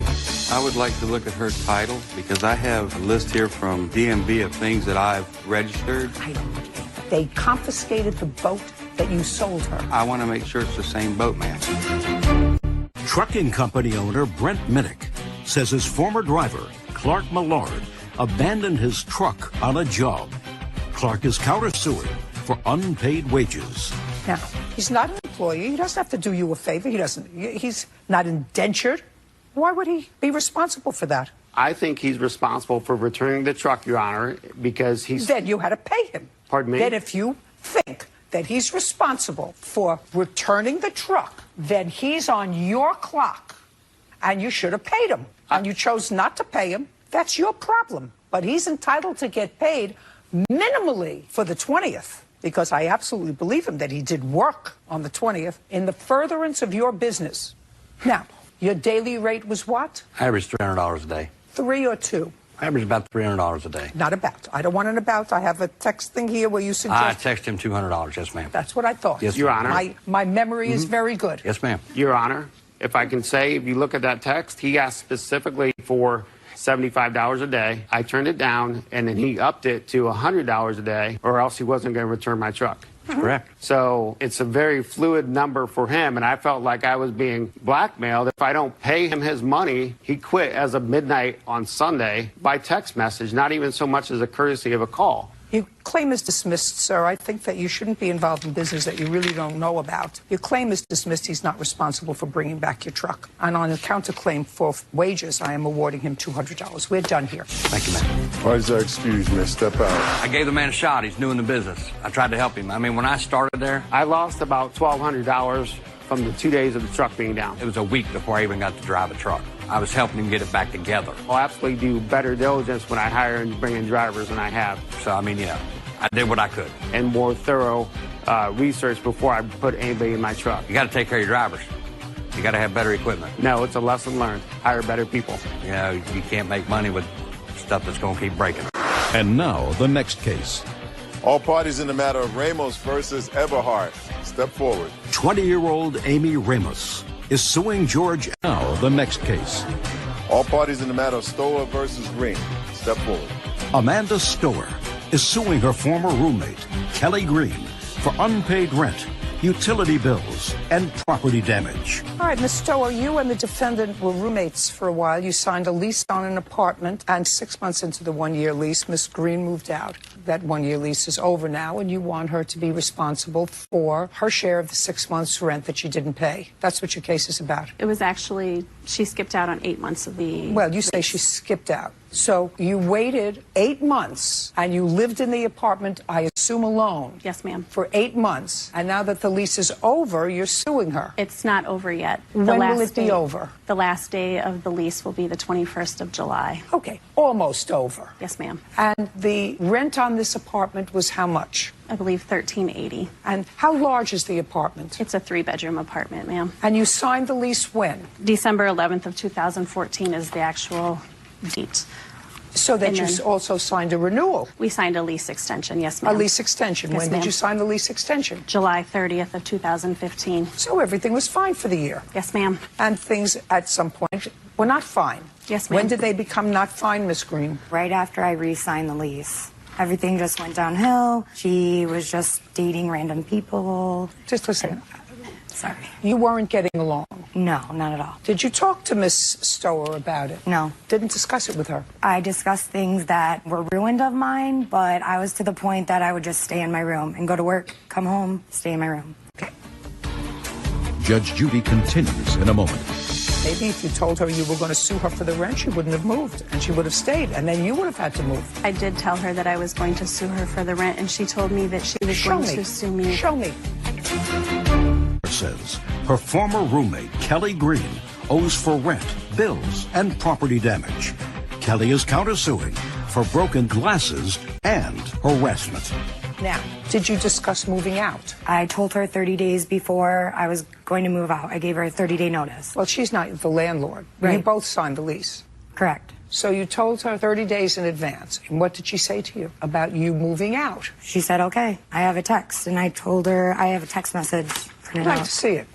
I would like to look at her title because I have a list here from DMV of things that I've registered. I don't look at that. They confiscated the boat that you sold her. I want to make sure it's the same boat, ma'am. Trucking company owner Brent Minnick says his former driver, Clark Millard, abandoned his truck on a job. Clark is countersuing for unpaid wages. Now, he's not an employee. He doesn't have to do you a favor. He's not indentured. Why would he be responsible for that? I think he's responsible for returning the truck, Your Honor, because he's... Then you had to pay him. Pardon me? Then if you think that he's responsible for returning the truck, then he's on your clock, and you should have paid him. And you chose not to pay him. That's your problem. But he's entitled to get paid minimally for the 20th, because I absolutely believe him that he did work on the 20th in the furtherance of your business. Now, your daily rate was what? I averaged $300 a day. 3 or 2? I averaged about $300 a day. Not about. I don't want an about. I have a text thing here where you suggest... I text him $200, yes, ma'am. That's what I thought. Yes, Your Honor. My memory is very good. Yes, ma'am. Your Honor, if I can say, if you look at that text, he asked specifically for $75 a day. I turned it down, and then he upped it to $100 a day, or else he wasn't going to return my truck. That's correct. So it's a very fluid number for him, and I felt like I was being blackmailed. If I don't pay him his money, he quit as of midnight on Sunday by text message, not even so much as a courtesy of a call. Your claim is dismissed, sir. I think that you shouldn't be involved in business that you really don't know about. Your claim is dismissed. He's not responsible for bringing back your truck. And on a counterclaim for wages, I am awarding him $200. We're done here. Thank you, ma'am. Why is that excuse me? Step out. I gave the man a shot. He's new in the business. I tried to help him. I mean, when I started there, I lost about $1,200 from the 2 days of the truck being down. it was a week before I even got to drive a truck. I was helping him get it back together. I'll absolutely do better diligence when I hire and bring in drivers than I have. So, I mean, yeah, I did what I could. And more thorough research before I put anybody in my truck. You got to take care of your drivers. You got to have better equipment. No, it's a lesson learned. Hire better people. You know, you can't make money with stuff that's going to keep breaking. And now, the next case. All parties in the matter of Ramos versus Everhart. Step forward. 20-year-old Amy Ramos is suing George. Now, the next case. All parties in the matter of Stoller versus Green. Step forward. Amanda Stower is suing her former roommate, Kelly Green, for unpaid rent, utility bills, and property damage. All right, Ms. Stower, you and the defendant were roommates for a while. You signed a lease on an apartment, and 6 months into the one-year lease, Ms. Green moved out. That one-year lease is over now, and you want her to be responsible for her share of the 6 months' rent that she didn't pay. That's what your case is about. It was actually, she skipped out on 8 months of the... Well, you say she skipped out. So you waited 8 months, and you lived in the apartment, I assume alone. Yes, ma'am. For 8 months, and now that the lease is over, you're suing her. It's not over yet. When will it be over? The last day of the lease will be the 21st of July. Okay, almost over. Yes, ma'am. And the rent on this apartment was how much? I believe $1,380. And how large is the apartment? It's a 3-bedroom apartment, ma'am. And you signed the lease when? December 11th of 2014 is the actual date. So that you also signed a renewal? We signed a lease extension, yes, ma'am. A lease extension. Yes, when did you sign the lease extension? July 30th of 2015. So everything was fine for the year? Yes, ma'am. And things at some point were not fine? Yes, ma'am. When did they become not fine, Miss Green? Right after I re-signed the lease. Everything just went downhill. She was just dating random people. Just listen. Sorry. You weren't getting along? No, not at all. Did you talk to Miss Stower about it? No. Didn't discuss it with her? I discussed things that were ruined of mine, but I was to the point that I would just stay in my room and go to work, come home, stay in my room. Okay. Judge Judy continues in a moment. Maybe if you told her you were going to sue her for the rent, she wouldn't have moved, and she would have stayed, and then you would have had to move. I did tell her that I was going to sue her for the rent, and she told me that she was going to sue me. Show me. Says her former roommate, Kelly Green, owes for rent, bills, and property damage. Kelly is countersuing for broken glasses and harassment. Now, did you discuss moving out? I told her 30 days before I was going to move out. I gave her a 30-day notice. Well, she's not the landlord. Right. You both signed the lease. Correct. So you told her 30 days in advance. And what did she say to you about you moving out? She said, okay. I have a text, and I told her I have a text message printed I'd like out. to see it.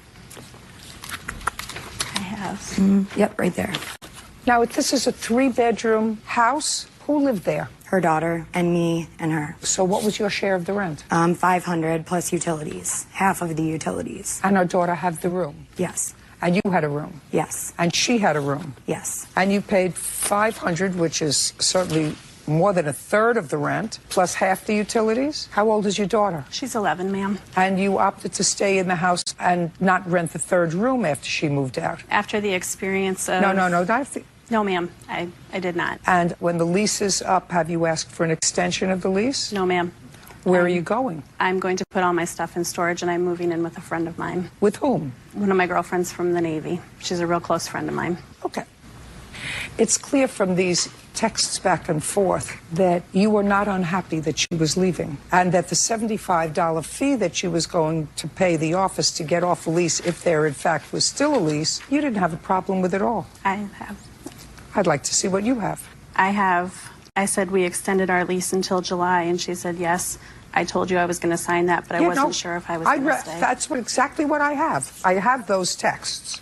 I have. Yep, right there. Now, if this is a 3-bedroom house, Who lived there? Her daughter and me and her. So what was your share of the rent? $500 plus utilities, half of the utilities. And her daughter had the room? Yes. And you had a room? Yes. And she had a room? Yes. And you paid $500, which is certainly more than a third of the rent, plus half the utilities? How old is your daughter? She's 11, ma'am. And you opted to stay in the house and not rent the third room after she moved out? After the experience of... No, No, ma'am. I did not. And when the lease is up, have you asked for an extension of the lease? No, ma'am. Where are you going? I'm going to put all my stuff in storage, and I'm moving in with a friend of mine. With whom? One of my girlfriends from the Navy. She's a real close friend of mine. Okay. It's clear from these texts back and forth that you were not unhappy that she was leaving, and that the $75 fee that she was going to pay the office to get off a lease, if there in fact was still a lease, you didn't have a problem with at all. I have. I'd like to see what you have. I said we extended our lease until July, and she said yes. I told you I was going to sign that, but I wasn't sure if I was going to stay. That's exactly what I have. I have those texts.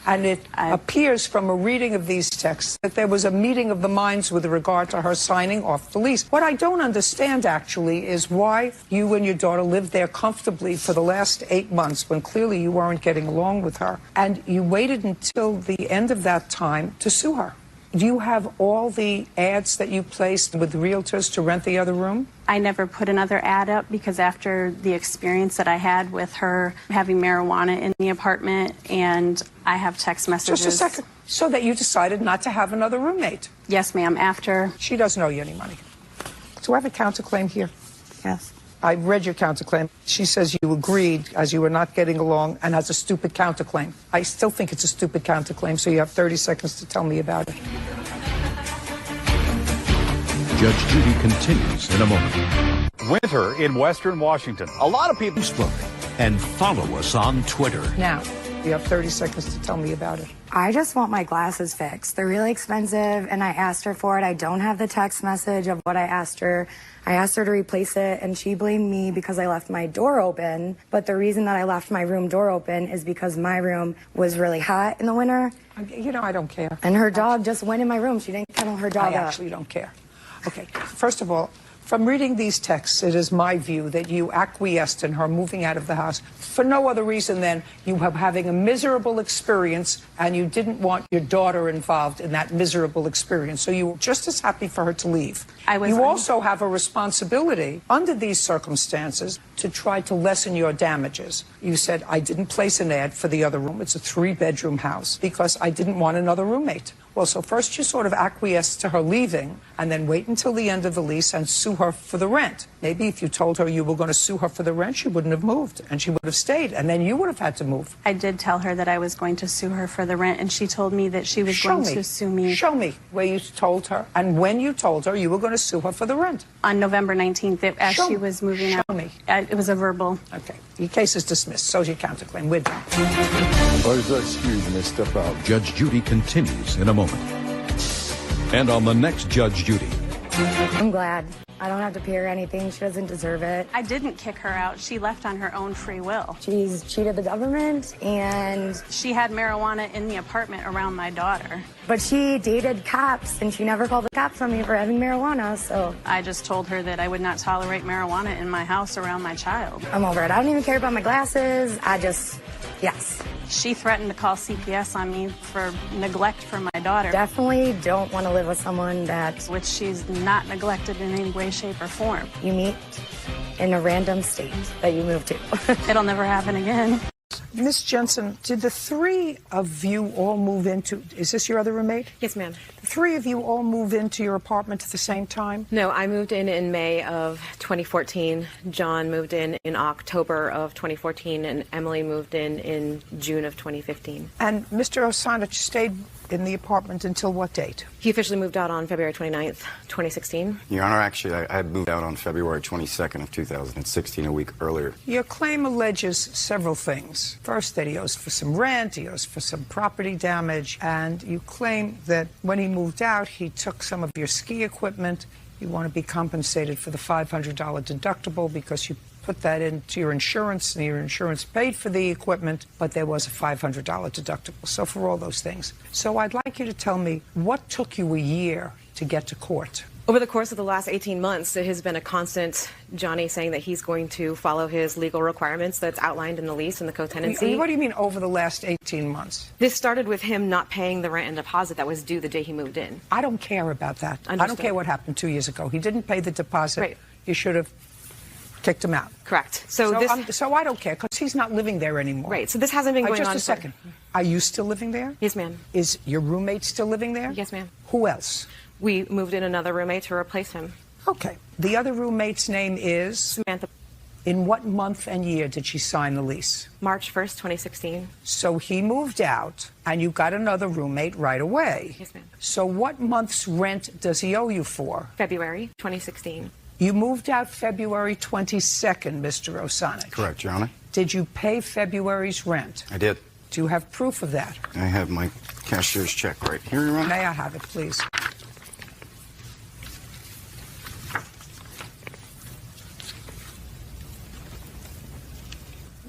And it appears from a reading of these texts that there was a meeting of the minds with regard to her signing off the lease. What I don't understand, actually, is why you and your daughter lived there comfortably for the last 8 months when clearly you weren't getting along with her. And you waited until the end of that time to sue her. Do you have all the ads that you placed with realtors to rent the other room? I never put another ad up because after the experience that I had with her having marijuana in the apartment, and I have text messages. Just a second. So that you decided not to have another roommate? Yes, ma'am. After. She doesn't owe you any money. Do I have a counterclaim here? Yes. I read your counterclaim. She says you agreed as you were not getting along and has a stupid counterclaim. I still think it's a stupid counterclaim, so you have 30 seconds to tell me about it. Judge Judy continues in a moment. Winter in Western Washington. A lot of people spoke. And follow us on Twitter. Now, you have 30 seconds to tell me about it. I just want my glasses fixed. They're really expensive, and I asked her for it. I don't have the text message of what I asked her. I asked her to replace it, and she blamed me because I left my door open. But the reason that I left my room door open is because my room was really hot in the winter. You know, I don't care. And her dog just went in my room. She didn't kennel her dog I up. actually don't care. Okay, first of all, from reading these texts, it is my view that you acquiesced in her moving out of the house for no other reason than you were having a miserable experience and you didn't want your daughter involved in that miserable experience. So you were just as happy for her to leave. You also have a responsibility under these circumstances to try to lessen your damages. You said, I didn't place an ad for the other room. It's a 3-bedroom house because I didn't want another roommate. Well, so first you sort of acquiesce to her leaving and then wait until the end of the lease and sue her for the rent. Maybe if you told her you were going to sue her for the rent, she wouldn't have moved and she would have stayed and then you would have had to move. I did tell her that I was going to sue her for the rent, and she told me that she was going to sue me. Show me where you told her and when you told her you were going to sue her for the rent. On November 19th, as she was moving out. Show me. It was a verbal. Okay. Your case is dismissed. So's your counterclaim. We're done. Excuse me, step out. Judge Judy continues in a moment. And on the next Judge Judy. I'm glad. I don't have to pay her anything. She doesn't deserve it. I didn't kick her out. She left on her own free will. She's cheated the government, and she had marijuana in the apartment around my daughter. But she dated cops, and she never called the cops on me for having marijuana, so. I just told her that I would not tolerate marijuana in my house around my child. I'm over it. I don't even care about my glasses. Yes. She threatened to call CPS on me for neglect for my daughter. Definitely don't want to live with someone which she's not neglected in any way, shape, or form. You meet in a random state that you move to. It'll never happen again. Miss Jensen, did the three of you all move into, is this your other roommate? Yes, ma'am. The three of you all move into your apartment at the same time? No, I moved in May of 2014. John moved in October of 2014, and Emily moved in June of 2015. And Mr. Osanich stayed in the apartment until what date? He officially moved out on February 29th, 2016. Your Honor, actually, I had moved out on February 22nd of 2016, a week earlier. Your claim alleges several things. First, that he owes for some rent, he owes for some property damage, and you claim that when he moved out, he took some of your ski equipment. You want to be compensated for the $500 deductible because you put that into your insurance, and your insurance paid for the equipment, but there was a $500 deductible. So for all those things. So I'd like you to tell me what took you a year to get to court. Over the course of the last 18 months, it has been a constant Johnny saying that he's going to follow his legal requirements that's outlined in the lease and the co-tenancy. What do you mean over the last 18 months? This started with him not paying the rent and deposit that was due the day he moved in. I don't care about that. Understood. I don't care what happened 2 years ago. He didn't pay the deposit. Right. You should have kicked him out. Correct. So I don't care because he's not living there anymore. Right. So this hasn't been going on. Just a second. Are you still living there? Yes, ma'am. Is your roommate still living there? Yes, ma'am. Who else? We moved in another roommate to replace him. Okay. The other roommate's name is? Samantha. In what month and year did she sign the lease? March 1st, 2016. So he moved out and you got another roommate right away. Yes, ma'am. So what month's rent does he owe you for? February 2016. You moved out February 22nd, Mr. Osanic. Correct, Your Honor. Did you pay February's rent? I did. Do you have proof of that? I have my cashier's check right here, Your Honor. May I have it, please?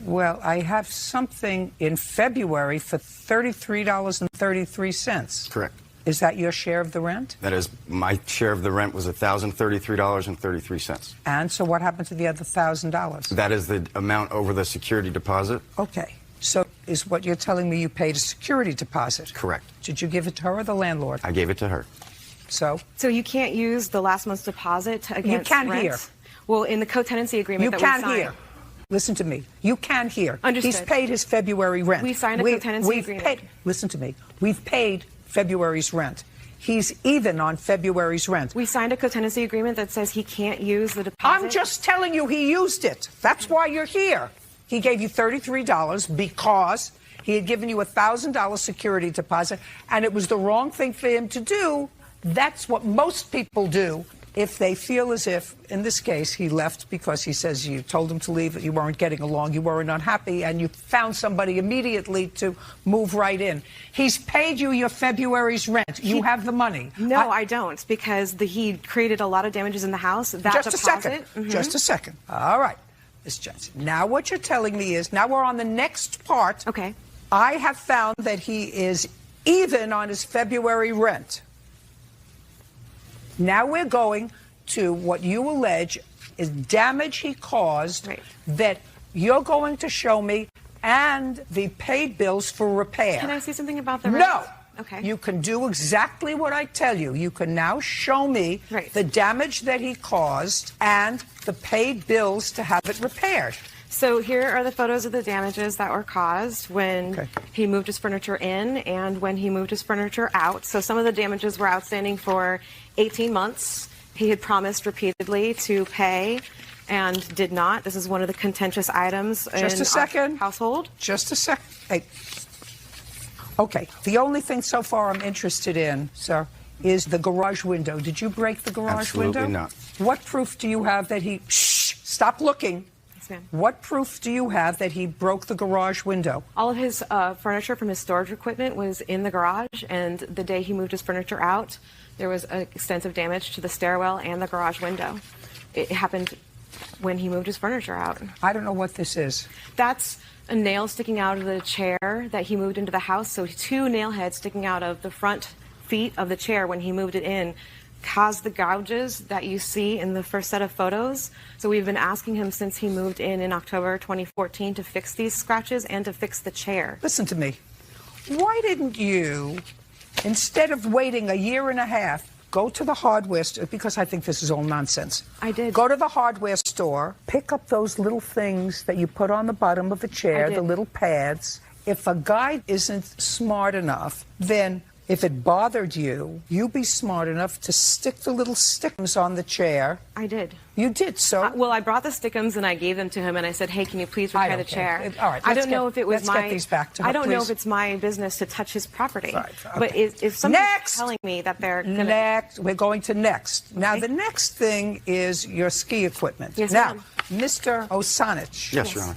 Well, I have something in February for $33.33. Correct. Is that your share of the rent? That is, my share of the rent was $1,033.33. And so what happened to the other $1,000? That is the amount over the security deposit. Okay. So is what you're telling me you paid a security deposit? Correct. Did you give it to her or the landlord? I gave it to her. So you can't use the last month's deposit against You can rent? hear. Well, in the co-tenancy agreement You that can we signed. hear. Listen to me. You can hear. Understood. He's paid his February rent. We signed a co-tenancy agreement. Listen to me. We've paid February's rent. He's even on February's rent. We signed a co-tenancy agreement that says he can't use the deposit. I'm just telling you he used it. That's why you're here. He gave you $33 because he had given you a $1,000 security deposit, and it was the wrong thing for him to do. That's what most people do if they feel as if, in this case, he left because he says you told him to leave, you weren't getting along, you weren't unhappy, and you found somebody immediately to move right in. He's paid you your February's rent. You have the money. No, I don't, because he created a lot of damages in the house. That Just deposit, a second. Just a second. All right, Ms. Jensen. Now what you're telling me is, now we're on the next part. Okay. I have found that he is even on his February rent. Now we're going to what you allege is damage he caused that you're going to show me and the paid bills for repair. Can I say something about the rent? No. Okay. You can do exactly what I tell you. You can now show me the damage that he caused and the paid bills to have it repaired. So here are the photos of the damages that were caused when he moved his furniture in and when he moved his furniture out. So some of the damages were outstanding for 18 months. He had promised repeatedly to pay and did not. This is one of the contentious items in our household. Just a second. Hey. Okay. The only thing so far I'm interested in, sir, is the garage window. Did you break the garage window? Absolutely not. What proof do you have that he... Shh! Stop looking. What proof do you have that he broke the garage window? All of his furniture from his storage equipment was in the garage, and the day he moved his furniture out, there was extensive damage to the stairwell and the garage window. It happened when he moved his furniture out. I don't know what this is. That's a nail sticking out of the chair that he moved into the house. So 2 nail heads sticking out of the front feet of the chair when he moved it in caused the gouges that you see in the first set of photos. So we've been asking him since he moved in October 2014 to fix these scratches and to fix the chair. Listen to me. Why didn't you, instead of waiting a year and a half, go to the hardware store, because I think this is all nonsense. I did. Go to the hardware store, pick up those little things that you put on the bottom of the chair, the little pads. If a guy isn't smart enough, then if it bothered you, you be smart enough to stick the little stickums on the chair. I did. You did, so? Well, I brought the stickums and I gave them to him and I said, hey, can you please repair the chair? All right, I don't know if it was let's get these back to her, I don't know please. if it's my business to touch his property. Right, But if somebody's telling me that they're going to... Next, we're going to next. Now, the next thing is your ski equipment. Yes, now, ma'am. Mr. Osanich. Yes, Your Honor.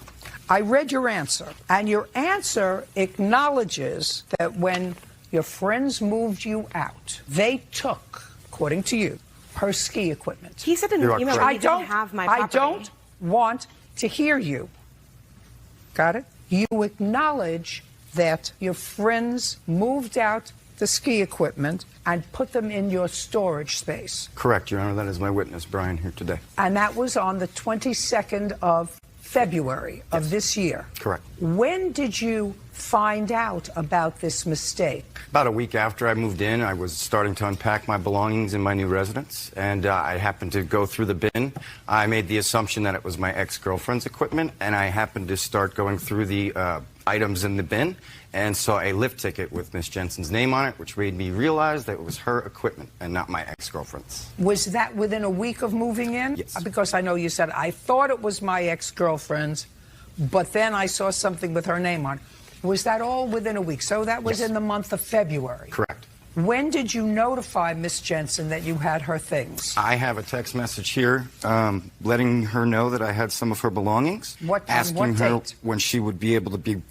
I read your answer, and your answer acknowledges that when your friends moved you out, they took, according to you, her ski equipment. He said in an email that he didn't have my property. I don't want to hear you. Got it? You acknowledge that your friends moved out the ski equipment and put them in your storage space. Correct, Your Honor. That is my witness, Brian, here today. And that was on the 22nd of February of this year. Correct. When did you find out about this mistake? About a week after I moved in, I was starting to unpack my belongings in my new residence, and I happened to go through the bin. I made the assumption that it was my ex-girlfriend's equipment, and I happened to start going through the items in the bin and saw a lift ticket with Miss Jensen's name on it, which made me realize that it was her equipment and not my ex-girlfriend's. Was that within a week of moving in? Yes. Because I know you said, I thought it was my ex-girlfriend's, but then I saw something with her name on it. Was that all within a week? So that was in the month of February? Correct. When did you notify Miss Jensen that you had her things? I have a text message here letting her know that I had some of her belongings. Asking her when she would be able to be...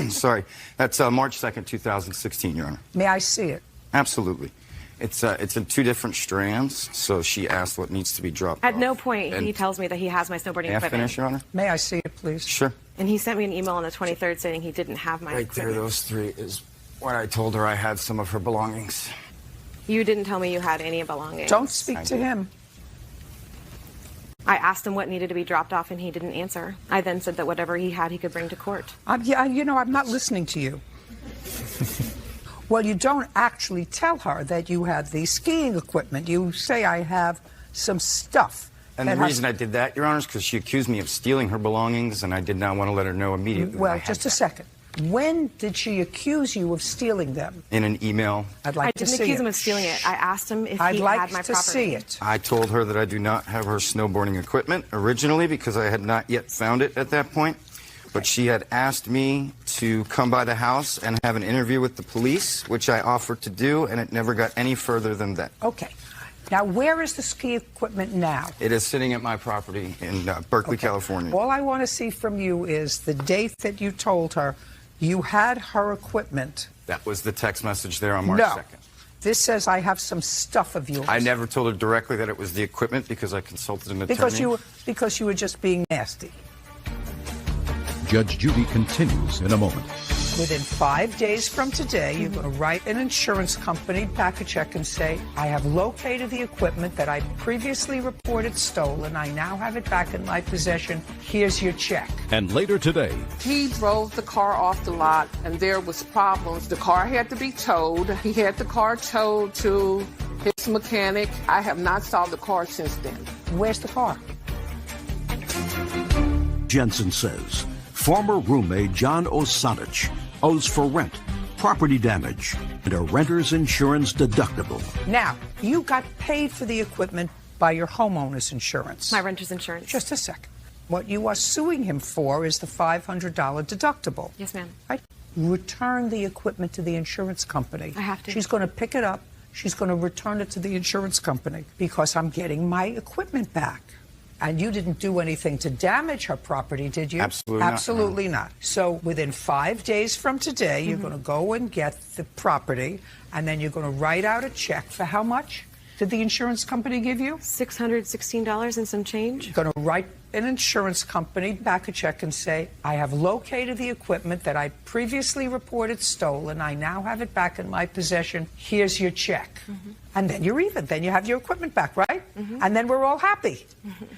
sorry. That's March 2nd, 2016, Your Honor. May I see it? Absolutely. It's in 2 different strands, so she asked what needs to be dropped At off. no point he tells me that he has my snowboarding May I equipment. finish, Your Honor? May I see it, please? Sure. And he sent me an email on the 23rd saying he didn't have my Right equipment. there, those 3 is when I told her I had some of her belongings. You didn't tell me you had any belongings. Don't speak to him. I asked him what needed to be dropped off, and he didn't answer. I then said that whatever he had, he could bring to court. You know, I'm not listening to you. Well, you don't actually tell her that you had the skiing equipment. You say, I have some stuff. And the reason I did that, Your Honor, is because she accused me of stealing her belongings, and I did not want to let her know immediately. Well, just a second. When did she accuse you of stealing them? In an email. I'd like to see it. I didn't accuse him of stealing it. I asked him if I'd he like had my to property. see it. I told her that I do not have her snowboarding equipment originally because I had not yet found it at that point. But she had asked me to come by the house and have an interview with the police, which I offered to do, and it never got any further than that. Okay. Now, where is the ski equipment now? It is sitting at my property in Berkeley, California. All I want to see from you is the date that you told her you had her equipment. That was the text message there on March No. 2nd. This says I have some stuff of yours. I never told her directly that it was the equipment because I consulted an attorney. Because you were just being nasty. Judge Judy continues in a moment. Within 5 days from today, you're going to write an insurance company back a check and say, I have located the equipment that I previously reported stolen. I now have it back in my possession. Here's your check. And later today, he drove the car off the lot and there was problems. The car had to be towed. He had the car towed to his mechanic. I have not saw the car since then. Where's the car? Jensen says former roommate John Osanich owes for rent, property damage, and a renter's insurance deductible. Now, you got paid for the equipment by your homeowner's insurance. My renter's insurance. Just a second. What you are suing him for is the $500 deductible. Yes, ma'am. Right? Return the equipment to the insurance company. I have to. She's going to pick it up. She's going to return it to the insurance company because I'm getting my equipment back. And you didn't do anything to damage her property, did you? Absolutely not. Absolutely not. So within 5 days from today, you're going to go and get the property, and then you're going to write out a check for how much did the insurance company give you? $616 and some change. You're going to write an insurance company back a check and say, I have located the equipment that I previously reported stolen. I now have it back in my possession. Here's your check. And then you're even. Then you have your equipment back, right? And then we're all happy.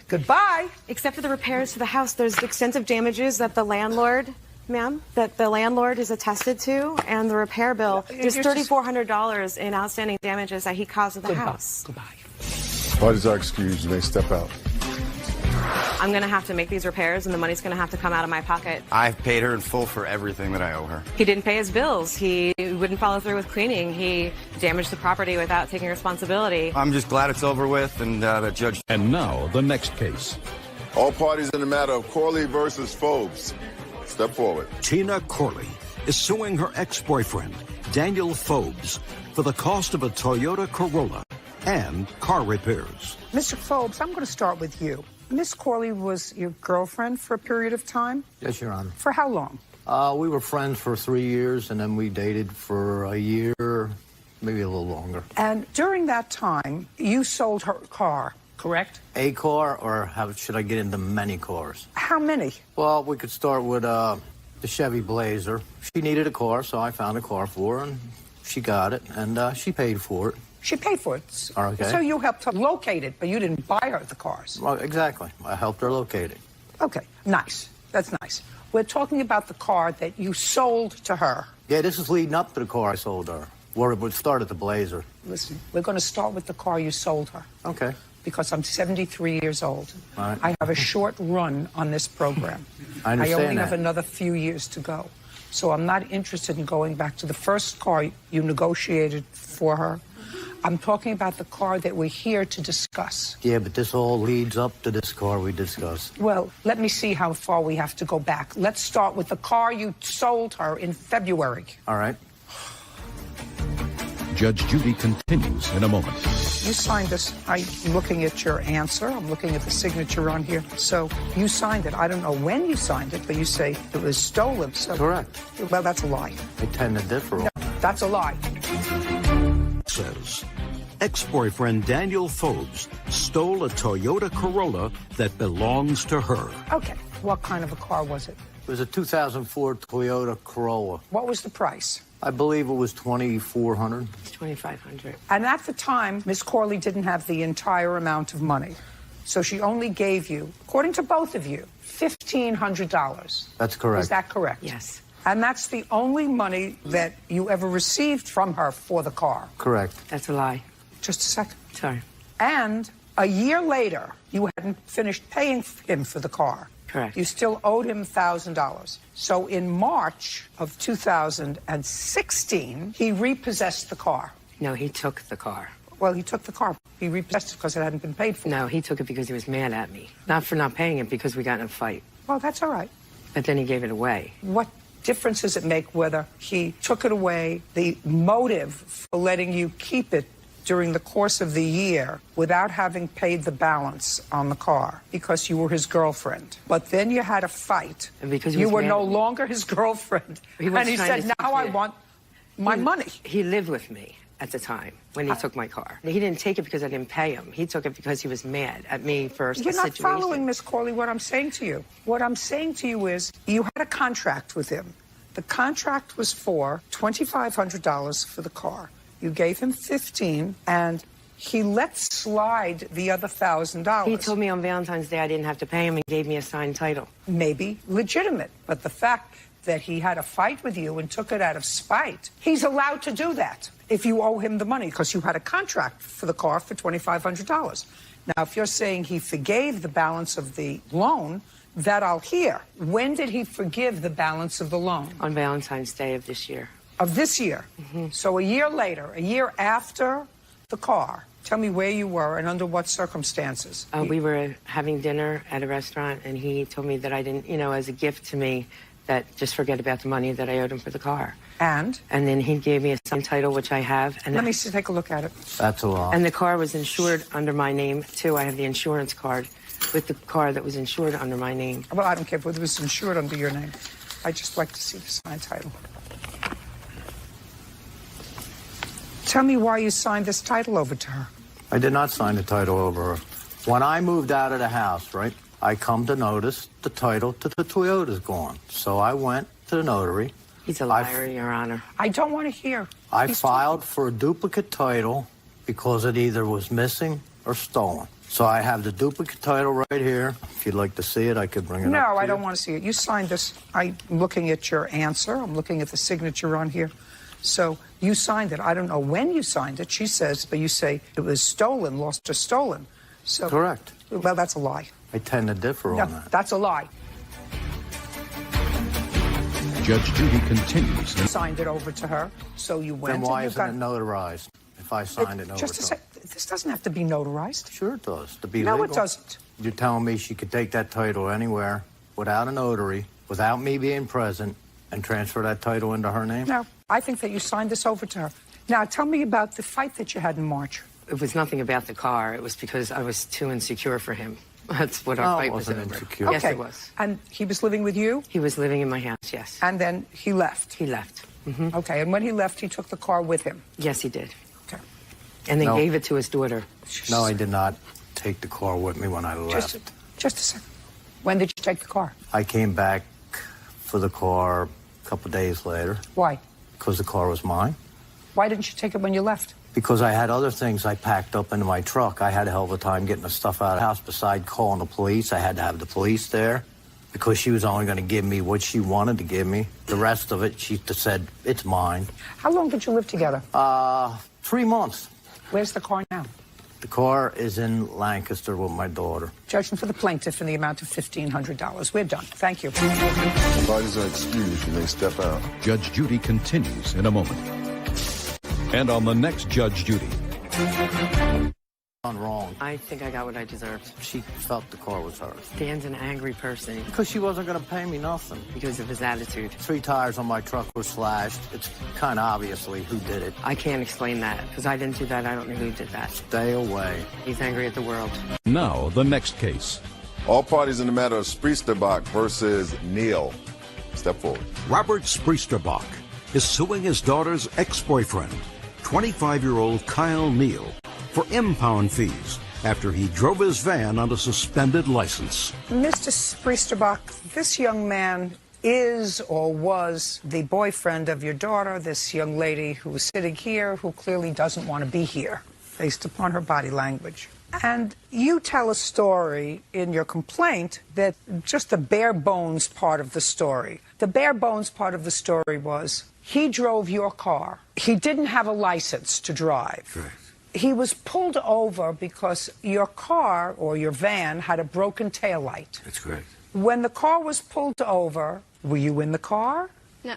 Goodbye. Except for the repairs to the house, there's extensive damages that the landlord, ma'am, that the landlord is attested to, and the repair bill. There's $3,400 in outstanding damages that he caused to the house. Goodbye. Parties are excused. You may step out. I'm going to have to make these repairs, and the money's going to have to come out of my pocket. I've paid her in full for everything that I owe her. He didn't pay his bills. He wouldn't follow through with cleaning. He damaged the property without taking responsibility. I'm just glad it's over with, and the judge... And now, the next case. All parties in the matter of Corley versus Phobes. Step forward. Tina Corley is suing her ex-boyfriend, Daniel Phobes, for the cost of a Toyota Corolla and car repairs. Mr. Phobes, I'm going to start with you. Miss Corley was your girlfriend for a period of time? Yes, Your Honor. For how long? We were friends for 3 years, and then we dated for a year, maybe a little longer. And during that time, you sold her car, correct? A car, or should I get into many cars? How many? Well, we could start with the the Chevy Blazer. She needed a car, so I found a car for her, and she got it, and she paid for it. She paid for it. Okay. So you helped her locate it, but you didn't buy her the cars. Well, exactly. I helped her locate it. Okay, nice. That's nice. We're talking about the car that you sold to her. Yeah, this is leading up to the car I sold her. Where it would start at the Blazer. Listen, we're going to start with the car you sold her. Okay. Because I'm 73 years old. All right. I have a short run on this program. I understand only that. have another few years to go. So I'm not interested in going back to the first car you negotiated for her. I'm talking about the car that we're here to discuss. Yeah, but this all leads up to this car we discussed. Well, let me see how far we have to go back. Let's start with the car you sold her in February. All right. Judge Judy continues in a moment. You signed this. I'm looking at your answer. I'm looking at the signature on here. So you signed it. I don't know when you signed it, but you say it was stolen. So, correct. Well, that's a lie. I tend to differ. No, that's a lie. Says ex-boyfriend Daniel Phobes stole a Toyota Corolla that belongs to her. Okay. What kind of a car was it? It was a 2004 Toyota Corolla. What was the price? I believe it was $2,400. $2,500. And at the time, Miss Corley didn't have the entire amount of money. So she only gave you, according to both of you, $1,500. That's correct. Is that correct? Yes. And that's the only money that you ever received from her for the car. Correct. That's a lie. Just a second. Sorry. And a year later, you hadn't finished paying him for the car. Correct. You still owed him $1,000. So in March of 2016, he repossessed the car. No, he took the car. Well, he took the car. He repossessed it because it hadn't been paid for. No, he took it because he was mad at me. Not for not paying it, because we got in a fight. Well, that's all right. But then he gave it away. What difference does it make whether he took it away, the motive for letting you keep it during the course of the year without having paid the balance on the car because you were his girlfriend? But then you had a fight. And because you were no longer his girlfriend. And he said, now I want my money. He lived with me at the time when he took my car. He didn't take it because I didn't pay him. He took it because he was mad at me for a You're not situation. following, Miss Corley, what I'm saying to you. What I'm saying to you is you had a contract with him. The contract was for $2,500 for the car. You gave him $15,000, and he let slide the other $1,000. He told me on Valentine's Day I didn't have to pay him and gave me a signed title. Maybe legitimate, but the fact that he had a fight with you and took it out of spite, he's allowed to do that if you owe him the money because you had a contract for the car for $2,500. Now, if you're saying he forgave the balance of the loan, that I'll hear. When did he forgive the balance of the loan? On Valentine's Day of this year. Of this year? Mm-hmm. So a year later, a year after the car, tell me where you were and under what circumstances. We were having dinner at a restaurant, and he told me that I didn't, as a gift to me, that just forget about the money that I owed him for the car. And? And then he gave me a signed title, which I have. And let me take a look at it. That's a lot. And the car was insured under my name, too. I have the insurance card with the car that was insured under my name. Well, I don't care whether it was insured under your name. I'd just like to see the signed title. Tell me why you signed this title over to her. I did not sign the title over her. When I moved out of the house, right, I come to notice the title to the Toyota's gone. So I went to the notary. He's a liar, Your Honor. I don't want to hear. I filed for a duplicate title because it either was missing or stolen. So I have the duplicate title right here. If you'd like to see it, I could bring it up. No, I don't want to see it. You signed this. I'm looking at your answer. I'm looking at the signature on here. So you signed it. I don't know when you signed it. She says, but you say it was stolen, lost or stolen. So correct. Well, that's a lie. I tend to differ on that. That's a lie. Judge Judy continues. You signed it over to her, so you went. Then why and isn't it notarized if I signed it over just to a her? sec. This doesn't have to be notarized. Sure it does. To be no, legal. it doesn't. You're telling me she could take that title anywhere without a notary, without me being present, and transfer that title into her name? No, I think that you signed this over to her. Now, tell me about the fight that you had in March. It was nothing about the car. It was because I was too insecure for him. That's what our fight was over. Insecure. Yes, Okay. it was. And he was living with you? He was living in my house, yes. And then he left? He left. Mm-hmm. Okay, and when he left, he took the car with him? Yes, he did. Okay. And then No. gave it to his daughter. No, I did not take the car with me when I left. Just a second. When did you take the car? I came back for the car a couple days later. Why? Because the car was mine. Why didn't you take it when you left? Because I had other things I packed up into my truck. I had a hell of a time getting the stuff out of the house. Besides calling the police, I had to have the police there because she was only going to give me what she wanted to give me. The rest of it, she just said, it's mine. How long did you live together? 3 months. Where's the car now? The car is in Lancaster with my daughter. Judgment for the plaintiff in the amount of $1,500. We're done. Thank you. Parties are excused. You may step out. Judge Judy continues in a moment. And on the next Judge Judy. Done wrong. I think I got what I deserved. She felt the car was hers. Dan's an angry person. Because she wasn't going to pay me nothing. Because of his attitude. 3 tires on my truck were slashed. It's kind of obviously who did it. I can't explain that. Because I didn't do that. I don't know who did that. Stay away. He's angry at the world. Now, the next case. All parties in the matter of Spriesterbach versus Neal. Step forward. Robert Spriesterbach is suing his daughter's ex-boyfriend, 25-year-old Kyle Neal, for impound fees after he drove his van on a suspended license. Mr. Spriesterbach, this young man is or was the boyfriend of your daughter, this young lady who is sitting here who clearly doesn't want to be here based upon her body language. And you tell a story in your complaint that just the bare bones part of the story. The bare bones part of the story was he drove your car. He didn't have a license to drive. Right. He was pulled over because your car or your van had a broken taillight. That's correct. When the car was pulled over, were you in the car? No.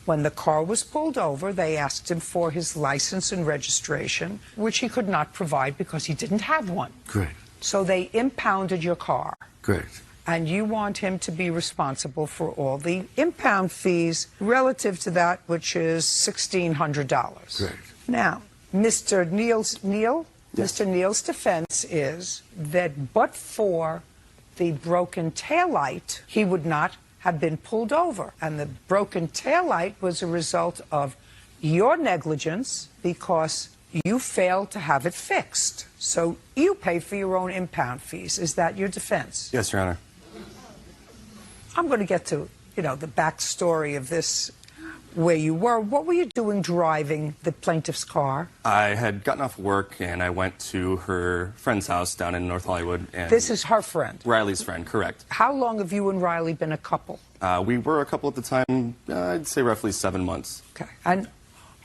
When the car was pulled over, they asked him for his license and registration, which he could not provide because he didn't have one. Correct. So they impounded your car. Correct. And you want him to be responsible for all the impound fees relative to that, which is $1,600. Correct. Now, Mr. Neal? Yes. Mr. Neal's defense is that but for the broken taillight, he would not have been pulled over. And the broken taillight was a result of your negligence because you failed to have it fixed. So you pay for your own impound fees. Is that your defense? Yes, Your Honor. I'm going to get to, the backstory of this, where you were. What were you doing driving the plaintiff's car? I had gotten off work and I went to her friend's house down in North Hollywood. And This is her friend? Riley's friend, correct. How long have you and Riley been a couple? We were a couple at the time, I'd say roughly 7 months. Okay. And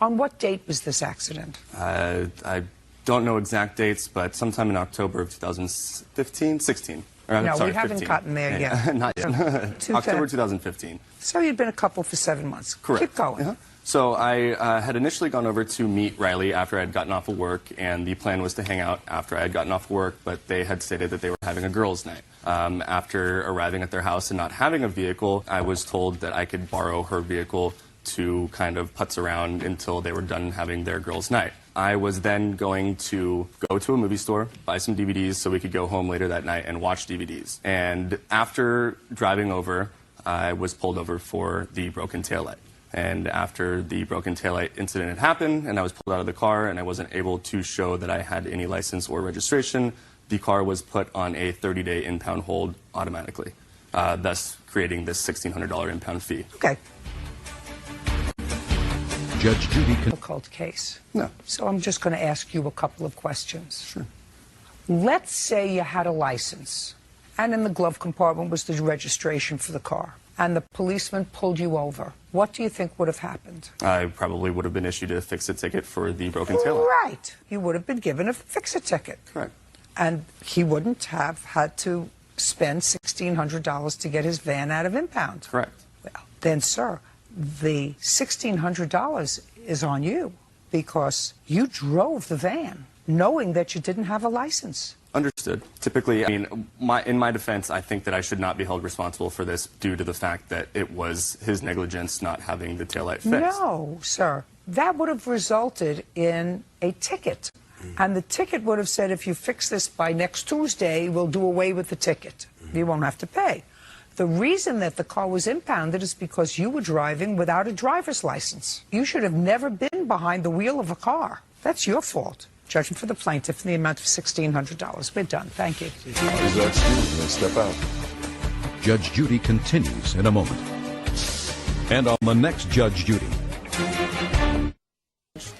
on what date was this accident? I don't know exact dates, but sometime in October of 2015, 16. No, sorry, we haven't 15. gotten there yet. Not yet. October 2015. So you'd been a couple for 7 months. Correct. Keep going. So I had initially gone over to meet Riley after I had gotten off of work, and the plan was to hang out after I had gotten off work, but they had stated that they were having a girls' night. After arriving at their house and not having a vehicle, I was told that I could borrow her vehicle to kind of putz around until they were done having their girls' night. I was then going to go to a movie store, buy some DVDs so we could go home later that night and watch DVDs. And after driving over, I was pulled over for the broken taillight. And after the broken taillight incident had happened and I was pulled out of the car and I wasn't able to show that I had any license or registration, the car was put on a 30-day impound hold automatically, thus creating this $1,600 impound fee. Okay. Judge Judy Difficult case. No. So I'm just going to ask you a couple of questions. Sure. Let's say you had a license, and in the glove compartment was the registration for the car, and the policeman pulled you over. What do you think would have happened? I probably would have been issued a fix-it ticket for the broken taillight. Right. You would have been given a fix-it ticket. Correct. And he wouldn't have had to spend $1,600 to get his van out of impound. Correct. Well, then, sir, the $1,600 is on you because you drove the van knowing that you didn't have a license. Understood. Typically, I mean, in my defense, I think that I should not be held responsible for this due to the fact that it was his negligence not having the taillight fixed. No, sir. That would have resulted in a ticket. And the ticket would have said, if you fix this by next Tuesday, we'll do away with the ticket. You won't have to pay. The reason that the car was impounded is because you were driving without a driver's license. You should have never been behind the wheel of a car. That's your fault. Judgment for the plaintiff in the amount of $1,600. We're done. Thank you. Step out. Judge Judy continues in a moment. And on the next Judge Judy.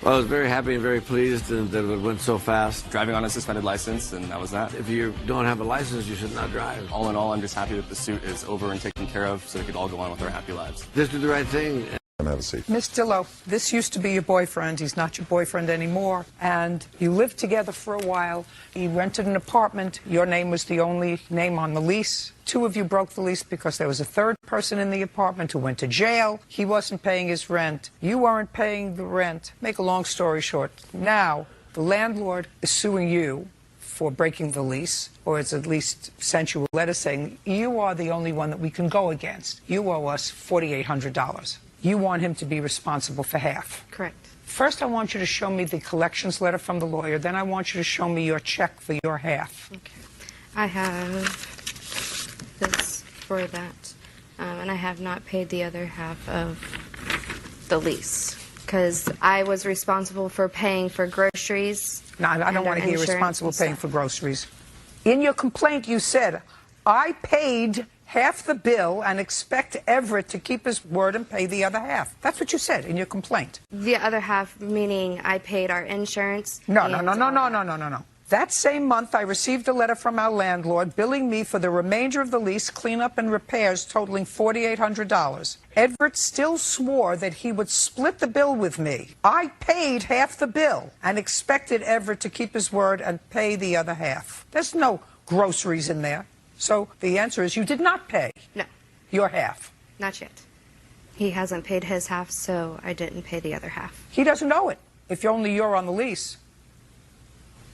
Well, I was very happy and very pleased that it went so fast. Driving on a suspended license, and that was that. If you don't have a license, you should not drive. All in all, I'm just happy that the suit is over and taken care of so we could all go on with our happy lives. Just do the right thing. Have a seat. Miss Dillo, this used to be your boyfriend. He's not your boyfriend anymore. And you lived together for a while. You rented an apartment. Your name was the only name on the lease. Two of you broke the lease because there was a third person in the apartment who went to jail. He wasn't paying his rent. You weren't paying the rent. Make a long story short, now the landlord is suing you for breaking the lease, or has at least sent you a letter saying you are the only one that we can go against. You owe us $4,800. You want him to be responsible for half. Correct. First, I want you to show me the collections letter from the lawyer. Then I want you to show me your check for your half. Okay. I have this for that. And I have not paid the other half of the lease because I was responsible for paying for groceries. No, I don't want to hear responsible paying for groceries. In your complaint, you said, I paid half the bill and expect Everett to keep his word and pay the other half. That's what you said in your complaint. The other half, meaning I paid our insurance. No. That same month, I received a letter from our landlord billing me for the remainder of the lease, cleanup and repairs totaling $4,800. Everett still swore that he would split the bill with me. I paid half the bill and expected Everett to keep his word and pay the other half. There's no groceries in there. So the answer is you did not pay. No. Your half. Not yet. He hasn't paid his half, so I didn't pay the other half. He doesn't owe it if you're on the lease.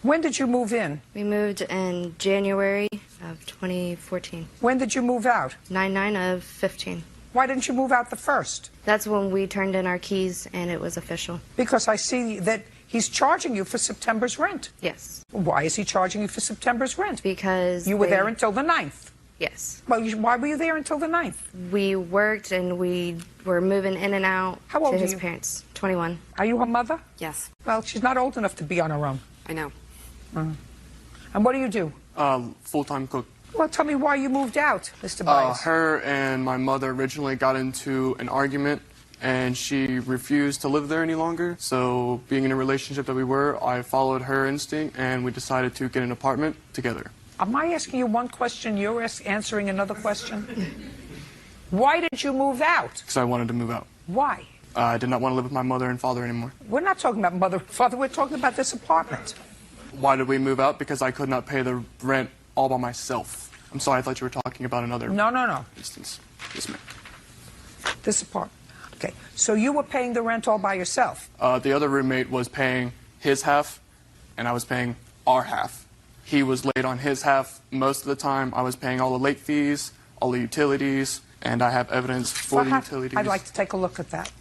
When did you move in? We moved in January of 2014. When did you move out? 9/9 of 15. Why didn't you move out the first? That's when we turned in our keys and it was official. Because I see that he's charging you for September's rent. Yes. Why is he charging you for September's rent? Because you were there until the 9th. Yes. Well, why were you there until the 9th? We worked and we were moving in and out to his parents. 21. Are you her mother? Yes. Well, she's not old enough to be on her own. I know. And what do you do? Full-time cook. Well, tell me why you moved out, Mr. Bias. Her and my mother originally got into an argument, and she refused to live there any longer. So, being in a relationship that we were, I followed her instinct, and we decided to get an apartment together. Am I asking you one question, you're answering another question? Why did you move out? Because I wanted to move out. Why? I did not want to live with my mother and father anymore. We're not talking about mother and father, we're talking about this apartment. Why did we move out? Because I could not pay the rent all by myself. I'm sorry, I thought you were talking about another instance. Yes, ma'am. This apartment. Okay, so you were paying the rent all by yourself? The other roommate was paying his half, and I was paying our half. He was late on his half most of the time. I was paying all the late fees, all the utilities, and I have evidence for the utilities. I'd like to take a look at that.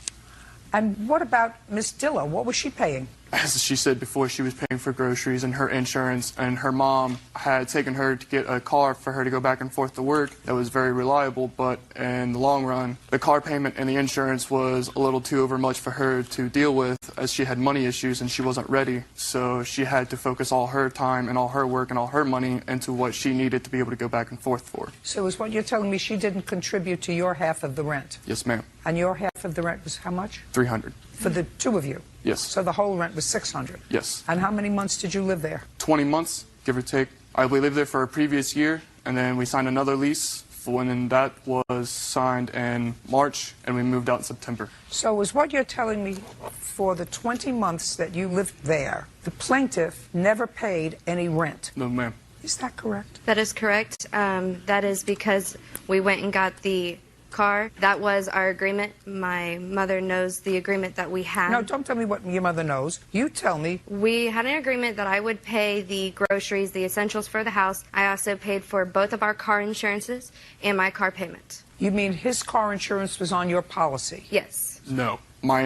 And what about Miss Dillo? What was she paying? As she said before, she was paying for groceries and her insurance, and her mom had taken her to get a car for her to go back and forth to work that was very reliable, but in the long run, the car payment and the insurance was a little too overmuch for her to deal with, as she had money issues and she wasn't ready. So she had to focus all her time and all her work and all her money into what she needed to be able to go back and forth for. So is what you're telling me she didn't contribute to your half of the rent? Yes, ma'am. And your half of the rent was how much? $300. For the two of you? Yes. So the whole rent was $600? Yes. And how many months did you live there? 20 months, give or take. We lived there for a previous year, and then we signed another lease, and that was signed in March, and we moved out in September. So is what you're telling me, for the 20 months that you lived there, the plaintiff never paid any rent? No, ma'am. Is that correct? That is correct. That is because we went and got the car. That was our agreement. My mother knows the agreement that we had. No, don't tell me what your mother knows. You tell me. We had an agreement that I would pay the groceries, the essentials for the house. I also paid for both of our car insurances and my car payment. You mean his car insurance was on your policy? Yes. No. My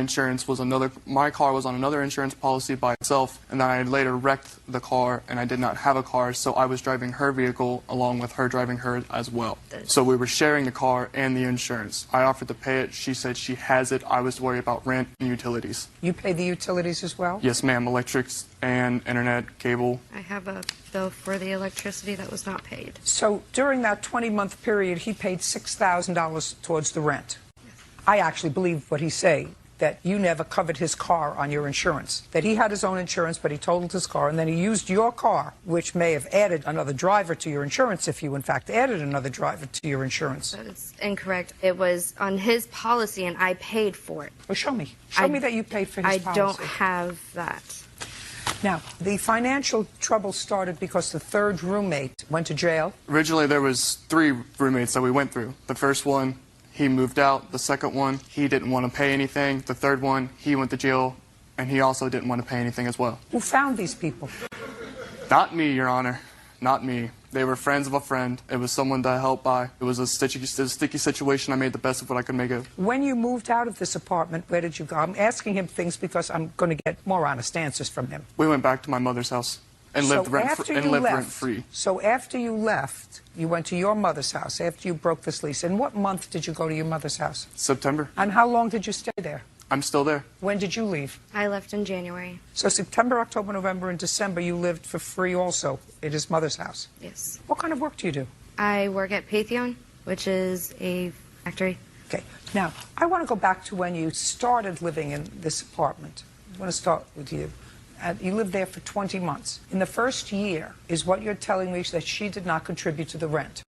car was on another insurance policy by itself, and then I later wrecked the car, and I did not have a car, so I was driving her vehicle along with her driving her as well. So we were sharing the car and the insurance. I offered to pay it. She said she has it. I was worried about rent and utilities. You pay the utilities as well? Yes, ma'am. Electrics and internet, cable. I have a bill for the electricity that was not paid. So during that 20-month period, he paid $6,000 towards the rent? I actually believe what he's saying, that you never covered his car on your insurance, that he had his own insurance, but he totaled his car, and then he used your car, which may have added another driver to your insurance if you, in fact, added another driver to your insurance. That's incorrect. It was on his policy, and I paid for it. Well, show me. Show me that you paid for his policy. I don't have that. Now, the financial trouble started because the third roommate went to jail. Originally, there was 3 roommates that we went through. The first one, he moved out. The second one, he didn't want to pay anything. The third one, he went to jail, and he also didn't want to pay anything as well. Who found these people? Not me, Your Honor. Not me. They were friends of a friend. It was someone that I helped by. It was a sticky situation. I made the best of what I could make of. When you moved out of this apartment, where did you go? I'm asking him things because I'm going to get more honest answers from him. We went back to my mother's house and lived rent-free. So after you left, you went to your mother's house after you broke this lease. And what month did you go to your mother's house? September. And how long did you stay there? I'm still there. When did you leave? I left in January. So September, October, November, and December, you lived for free also at his mother's house? Yes. What kind of work do you do? I work at Patheon, which is a factory. Okay. Now, I want to go back to when you started living in this apartment. I want to start with you. You lived there for 20 months. In the first year, is what you're telling me that she did not contribute to the rent?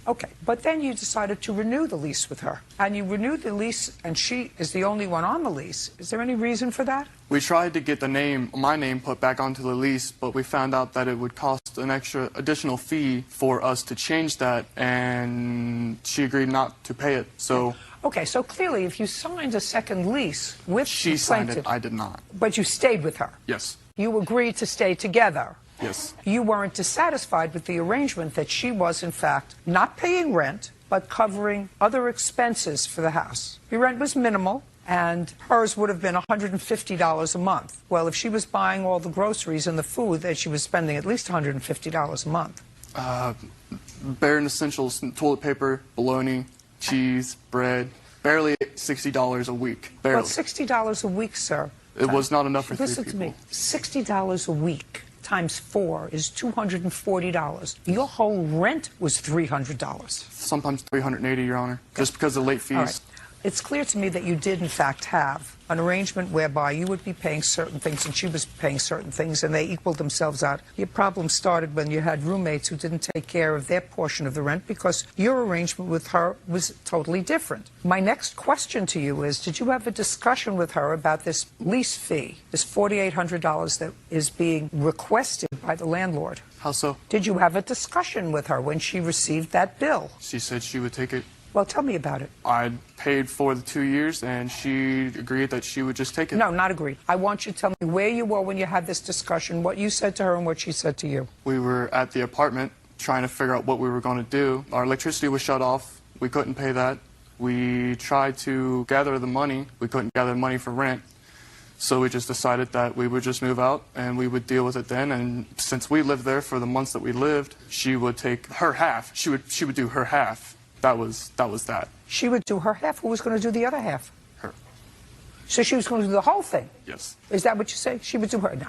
Okay, but then you decided to renew the lease with her. And you renewed the lease, and she is the only one on the lease. Is there any reason for that? We tried to get my name put back onto the lease, but we found out that it would cost an additional fee for us to change that, and she agreed not to pay it. So. Okay, so clearly if you signed a second lease with She signed it, I did not. But you stayed with her? Yes. You agreed to stay together? Yes. You weren't dissatisfied with the arrangement that she was, in fact, not paying rent, but covering other expenses for the house. Your rent was minimal, and hers would have been $150 a month. Well, if she was buying all the groceries and the food, then she was spending at least $150 a month. Bare essentials, toilet paper, bologna, cheese, bread, barely $60 a week. Barely. Well, $60 a week, sir. It was not enough for 3 people. people. Listen to me. $60 a week times 4 is $240. Your whole rent was $300. Sometimes $380, Your Honor, just because of late fees. All right. It's clear to me that you did, in fact, have an arrangement whereby you would be paying certain things and she was paying certain things, and they equaled themselves out. Your problem started when you had roommates who didn't take care of their portion of the rent because your arrangement with her was totally different. My next question to you is, did you have a discussion with her about this lease fee, this $4,800 that is being requested by the landlord? How so? Did you have a discussion with her when she received that bill? She said she would take it. Well, tell me about it. I paid for the 2 years, and she agreed that she would just take it. No, not agree. I want you to tell me where you were when you had this discussion, what you said to her and what she said to you. We were at the apartment trying to figure out what we were going to do. Our electricity was shut off. We couldn't pay that. We tried to gather the money. We couldn't gather the money for rent. So we just decided that we would just move out and we would deal with it then. And since we lived there for the months that we lived, she would take her half. She would do her half. That was that. She would do her half. Who was going to do the other half? Her. So she was going to do the whole thing? Yes. Is that what you say? She would do her? No.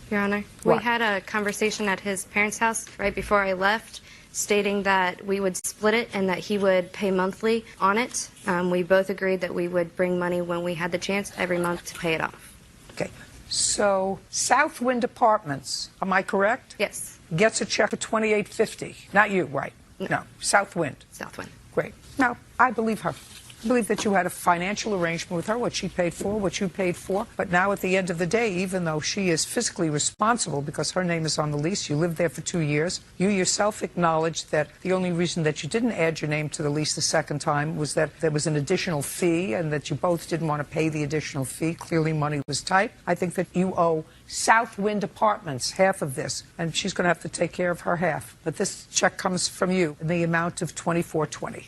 Your Honor, What? we had a conversation at his parents' house right before I left, stating that we would split it and that he would pay monthly on it. We both agreed that we would bring money when we had the chance every month to pay it off. Okay. So Southwind Apartments, am I correct? Yes. Gets a check for $2,850. Not you, right? No. Southwind. Southwind. Great. No, I believe her. I believe that you had a financial arrangement with her, what she paid for, what you paid for. But now at the end of the day, even though she is physically responsible because her name is on the lease, you lived there for 2 years, you yourself acknowledged that the only reason that you didn't add your name to the lease the second time was that there was an additional fee and that you both didn't want to pay the additional fee. Clearly money was tight. I think that you owe Southwind Apartments half of this, and she's going to have to take care of her half. But this check comes from you in the amount of $2,420.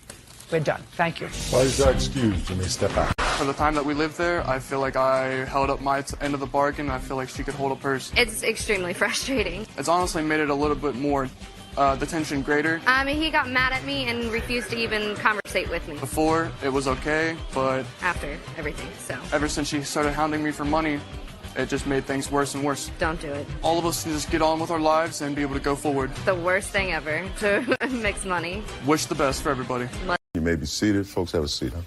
We're done. Thank you. Why is that excused? You may step out. For the time that we lived there, I feel like I held up my end of the bargain. I feel like she could hold up hers. It's extremely frustrating. It's honestly made it a little bit more, the tension greater. He got mad at me and refused to even conversate with me. Before, it was okay, but after everything, so. Ever since she started hounding me for money, it just made things worse and worse. Don't do it. All of us can just get on with our lives and be able to go forward. The worst thing ever to mix money. Wish the best for everybody. You may be seated. Folks, have a seat, huh?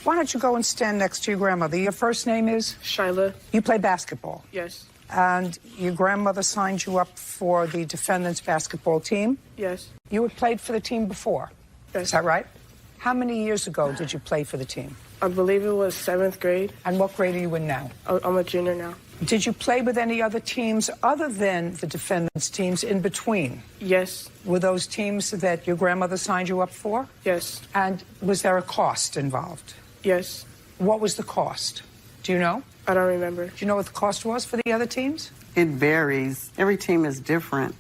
Why don't you go and stand next to your grandmother? Your first name is? Shyla. You play basketball? Yes. And your grandmother signed you up for the defendant's basketball team? Yes. You had played for the team before? Yes. Is that right? How many years ago did you play for the team? I believe it was 7th grade. And what grade are you in now? I'm a junior now. Did you play with any other teams other than the defendant's teams in between? Yes. Were those teams that your grandmother signed you up for? Yes. And was there a cost involved? Yes. What was the cost? Do you know? I don't remember. Do you know what the cost was for the other teams? It varies. Every team is different.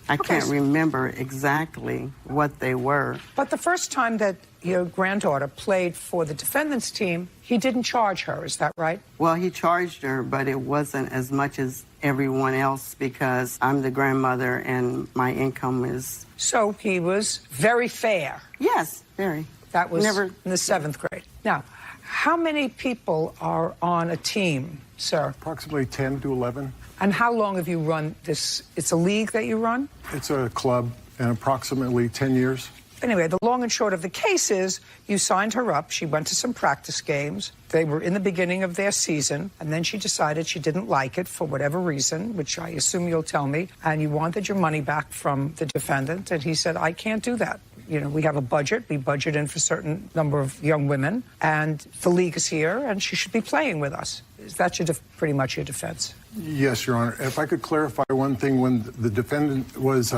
I can't remember exactly what they were. But the first time that your granddaughter played for the defendant's team, he didn't charge her, is that right? Well, he charged her, but it wasn't as much as everyone else because I'm the grandmother and my income is... So he was very fair. Yes, very. That was Never... in the 7th grade. Now, how many people are on a team, sir? Approximately 10 to 11. And how long have you run this? It's a league that you run? It's a club, and approximately 10 years. Anyway, the long and short of the case is you signed her up. She went to some practice games. They were in the beginning of their season, and then she decided she didn't like it for whatever reason, which I assume you'll tell me, and you wanted your money back from the defendant, and he said, I can't do that. You know, we have a budget. We budget in for a certain number of young women, and the league is here, and she should be playing with us. Is that pretty much your defense? Yes, Your Honor. If I could clarify one thing, when the defendant was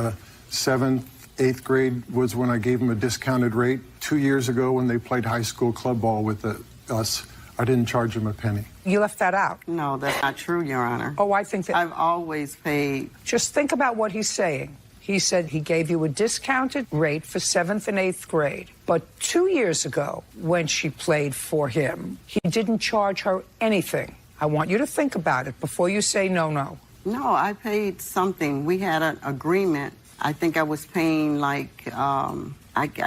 7th, 8th grade was when I gave him a discounted rate. 2 years ago when they played high school club ball with us, I didn't charge him a penny. You left that out. No, that's not true, Your Honor. Oh, I think that... I've always paid... Just think about what he's saying. He said he gave you a discounted rate for 7th and 8th grade. But 2 years ago, when she played for him, he didn't charge her anything. I want you to think about it before you say no. No, I paid something. We had an agreement. I think I was paying like, I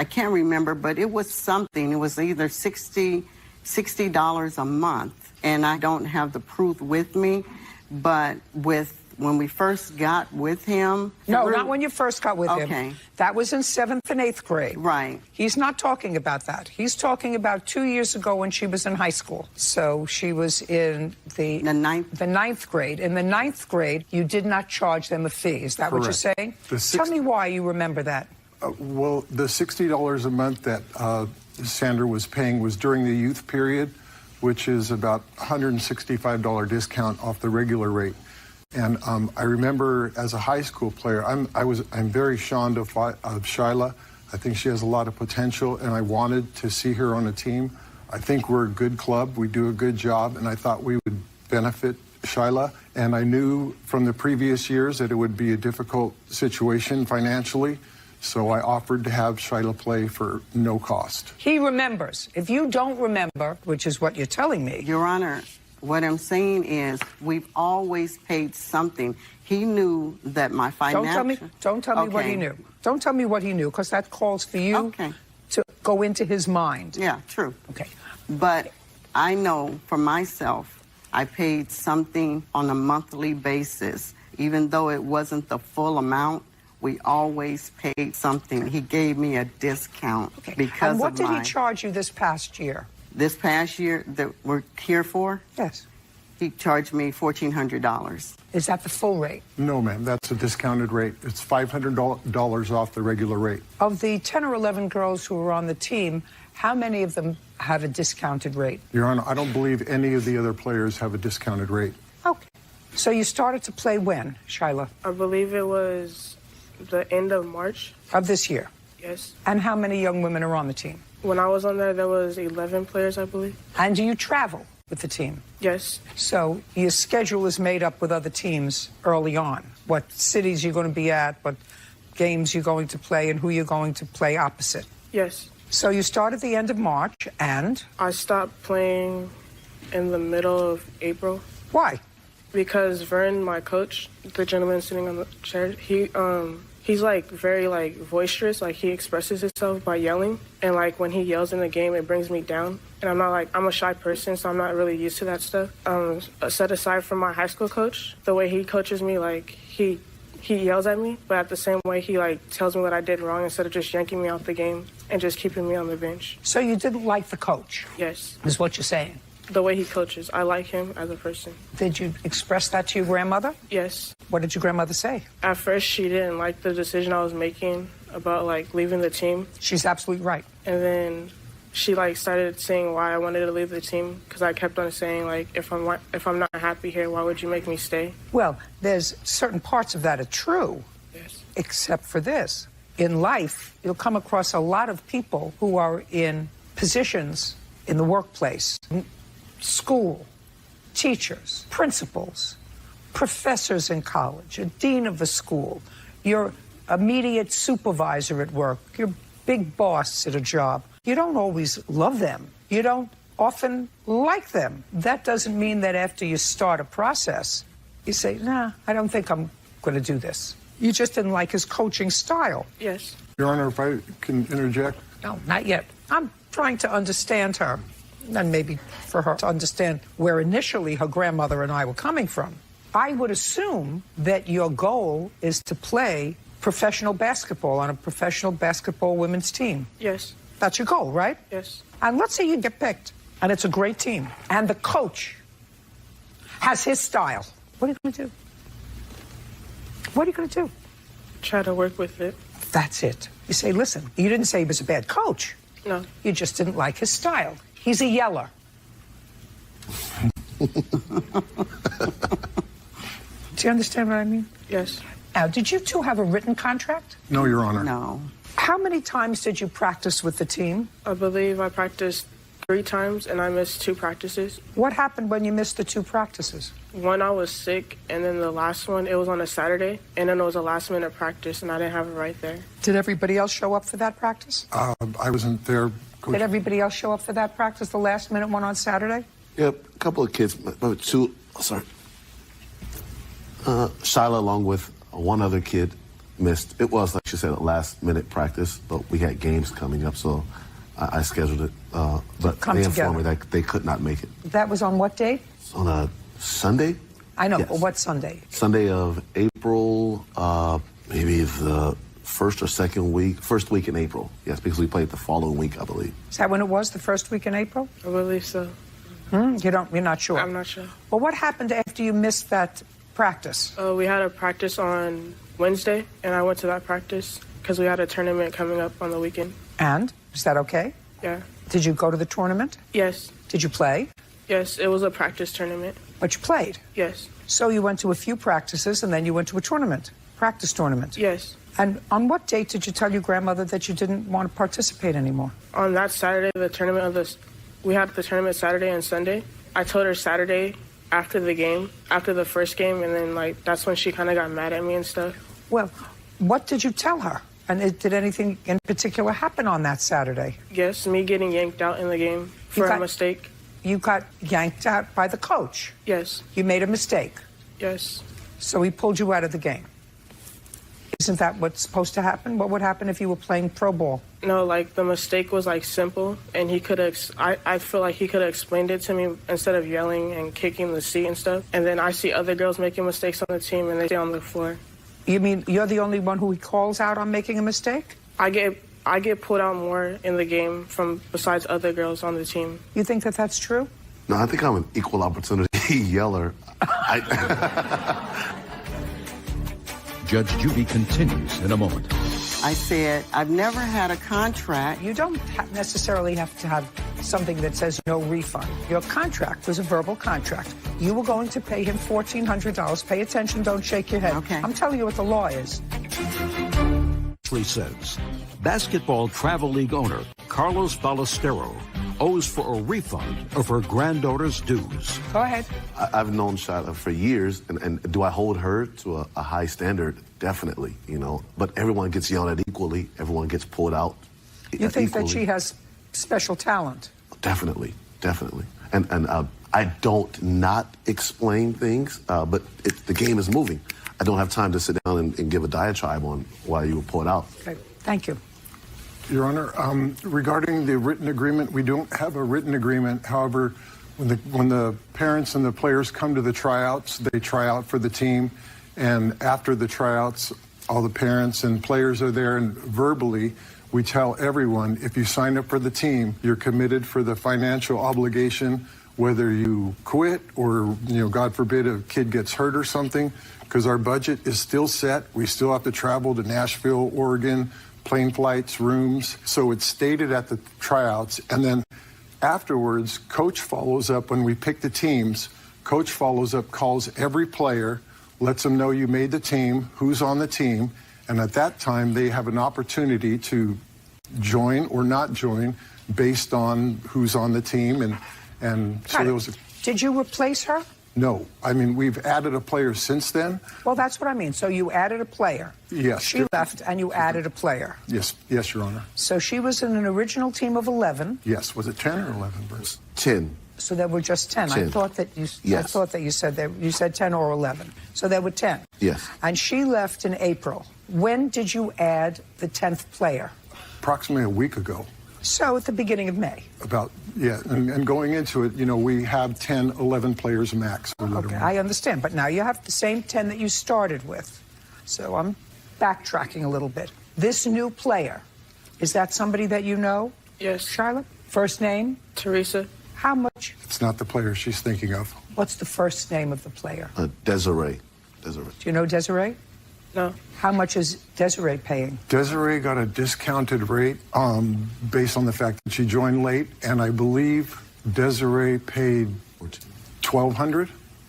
can't remember, but it was something. It was either $60 a month. And I don't have the proof with me, but when we first got with him... No, not when you first got with him. Okay. That was in 7th and 8th grade. Right. He's not talking about that. He's talking about 2 years ago when she was in high school. So she was in the 9th grade. In the 9th grade, you did not charge them a fee. Is that Correct. what you're saying? Tell me why you remember that. Well, the $60 a month that Sandra was paying was during the youth period, which is about $165 discount off the regular rate. And I remember as a high school player, I'm very fond of Shyla. I think she has a lot of potential, and I wanted to see her on a team. I think we're a good club. We do a good job, and I thought we would benefit Shyla. And I knew from the previous years that it would be a difficult situation financially, so I offered to have Shyla play for no cost. He remembers. If you don't remember, which is what you're telling me... Your Honor, what I'm saying is we've always paid something. He knew that my financial... Don't tell me what he knew. Don't tell me what he knew, because that calls for you to go into his mind. Yeah, true. Okay. But I know for myself, I paid something on a monthly basis. Even though it wasn't the full amount, we always paid something. He gave me a discount because And what of did he charge you this past year? This past year that we're here for? Yes. He charged me $1,400. Is that the full rate? No, ma'am. That's a discounted rate. It's $500 off the regular rate. Of the 10 or 11 girls who were on the team, how many of them have a discounted rate? Your Honor, I don't believe any of the other players have a discounted rate. Okay. So you started to play when, Shyla? I believe it was the end of March. Of this year? Yes. And how many young women are on the team? When I was on there was 11 players, I believe. And do you travel with the team? Yes. So your schedule is made up with other teams early on. What cities you're going to be at, what games you're going to play, and who you're going to play opposite. Yes. So you start at the end of March, and? I stopped playing in the middle of April. Why? Because Vern, my coach, the gentleman sitting on the chair, he's like very like boisterous. Like he expresses himself by yelling, and like when he yells in the game, it brings me down. And I'm a shy person, so I'm not really used to that stuff. Set aside from my high school coach, the way he coaches me, like he he yells at me, but at the same way, he like tells me what I did wrong instead of just yanking me out the game and just keeping me on the bench. So you didn't like the coach? Yes. Is what you're saying? The way he coaches. I like him as a person. Did you express that to your grandmother? Yes. What did your grandmother say? At first, she didn't like the decision I was making about like leaving the team. She's absolutely right. And then she like started saying why I wanted to leave the team because I kept on saying like if I'm not happy here, why would you make me stay? Well, there's certain parts of that are true. Yes. Except for this. In life, you'll come across a lot of people who are in positions in the workplace, school, teachers, principals, professors in college, a dean of the school, your immediate supervisor at work, your big boss at a job. You don't always love them. You don't often like them. That doesn't mean that after you start a process, you say, nah, I don't think I'm going to do this. You just didn't like his coaching style. Yes. Your Honor, if I can interject. No, not yet. I'm trying to understand her, and maybe for her to understand where initially her grandmother and I were coming from. I would assume that your goal is to play professional basketball on a professional basketball women's team. Yes. That's your goal, right? Yes. And let's say you get picked, and it's a great team, and the coach has his style. What are you going to do? What are you going to do? Try to work with it. That's it. You say, listen, you didn't say he was a bad coach. No. You just didn't like his style. He's a yeller. Do you understand what I mean? Yes. Now, did you two have a written contract? No, Your Honor. No. How many times did you practice with the team? I believe I practiced 3 times and I missed 2 practices. What happened when you missed the 2 practices? One, I was sick, and then the last one, it was on a Saturday, and then it was a last-minute practice, and I didn't have it right there. Did everybody else show up for that practice? I wasn't there, Coach. Did everybody else show up for that practice, the last-minute one on Saturday? Yep, a couple of kids, 2, sorry. Shyla, along with one other kid, missed. It was, like she said, a last-minute practice, but we had games coming up, so I scheduled it. But they informed me that they could not make it. That was on what date? On a Sunday? I know, Yes. but what Sunday? Sunday of April, maybe the first week in April. Yes, because we played the following week, I believe. Is that when it was, the first week in April? I believe so. You're not sure? I'm not sure. Well, what happened after you missed that practice? We had a practice on Wednesday, and I went to that practice because we had a tournament coming up on the weekend. And? Is that okay? Yeah. Did you go to the tournament? Yes. Did you play? Yes, it was a practice tournament. But you played? Yes. So you went to a few practices, and then you went to a tournament, practice tournament? Yes. And on what date did you tell your grandmother that you didn't want to participate anymore? On that Saturday, we had the tournament Saturday and Sunday. I told her Saturday after the game, after the first game, and then that's when she kind of got mad at me and stuff. Well, what did you tell her? And did anything in particular happen on that Saturday? Yes, me getting yanked out in the game for a mistake. You got yanked out by the coach? Yes. You made a mistake? Yes. So he pulled you out of the game? Isn't that what's supposed to happen? What would happen if you were playing pro ball? No, the mistake was simple, and he could have. I feel like he could have explained it to me instead of yelling and kicking the seat and stuff. And then I see other girls making mistakes on the team, and they stay on the floor. You mean you're the only one who he calls out on making a mistake? I get pulled out more in the game besides other girls on the team. You think that that's true? No, I think I'm an equal opportunity yeller. Judge Judy continues in a moment. I said, I've never had a contract. You don't necessarily have to have something that says no refund. Your contract was a verbal contract. You were going to pay him $1,400. Pay attention, don't shake your head. Okay. I'm telling you what the law is. Says Basketball Travel League owner Carlos Ballesteros owes for a refund of her granddaughter's dues. Go ahead. I've known Shyla for years, and do I hold her to a high standard? Definitely, But everyone gets yelled at equally. Everyone gets pulled out. You think equally. that she has special talent? Definitely. And I don't not explain things, but the game is moving. I don't have time to sit down and give a diatribe on why you were pulled out. Okay, thank you. Your Honor, regarding the written agreement, we don't have a written agreement. However, when the parents and the players come to the tryouts, they try out for the team, And after the tryouts, all the parents and players are there, and verbally, we tell everyone, if you sign up for the team, you're committed for the financial obligation, whether you quit or, God forbid, a kid gets hurt or something, because our budget is still set. We still have to travel to Nashville, Oregon, plane flights, rooms. So it's stated at the tryouts. And then afterwards, coach follows up when we pick the teams. Coach follows up, calls every player, lets them know you made the team, who's on the team. And at that time, they have an opportunity to join or not join based on who's on the team. And so there was a... Did you replace her? No. I mean, we've added a player since then. Well, that's what I mean. So you added a player. Yes. She left and you added a player. Yes, Your Honor. So she was in an original team of 11. Yes. Was it 10 or 11, Bruce? 10. So there were just 10. 10. I thought that you. Yes. I thought that you said 10 or 11. So there were 10. Yes. And she left in April. When did you add the 10th player? Approximately a week ago. So at the beginning of May. And going into it, we have 10, 11 players max. Okay, I understand. But now you have the same 10 that you started with. So I'm backtracking a little bit. This new player, is that somebody that you know? Yes. Charlotte? First name? Teresa. How much? It's not the player she's thinking of. What's the first name of the player? Desiree. Do you know Desiree? No. How much is Desiree paying? Desiree got a discounted rate based on the fact that she joined late, and I believe Desiree paid $1,200.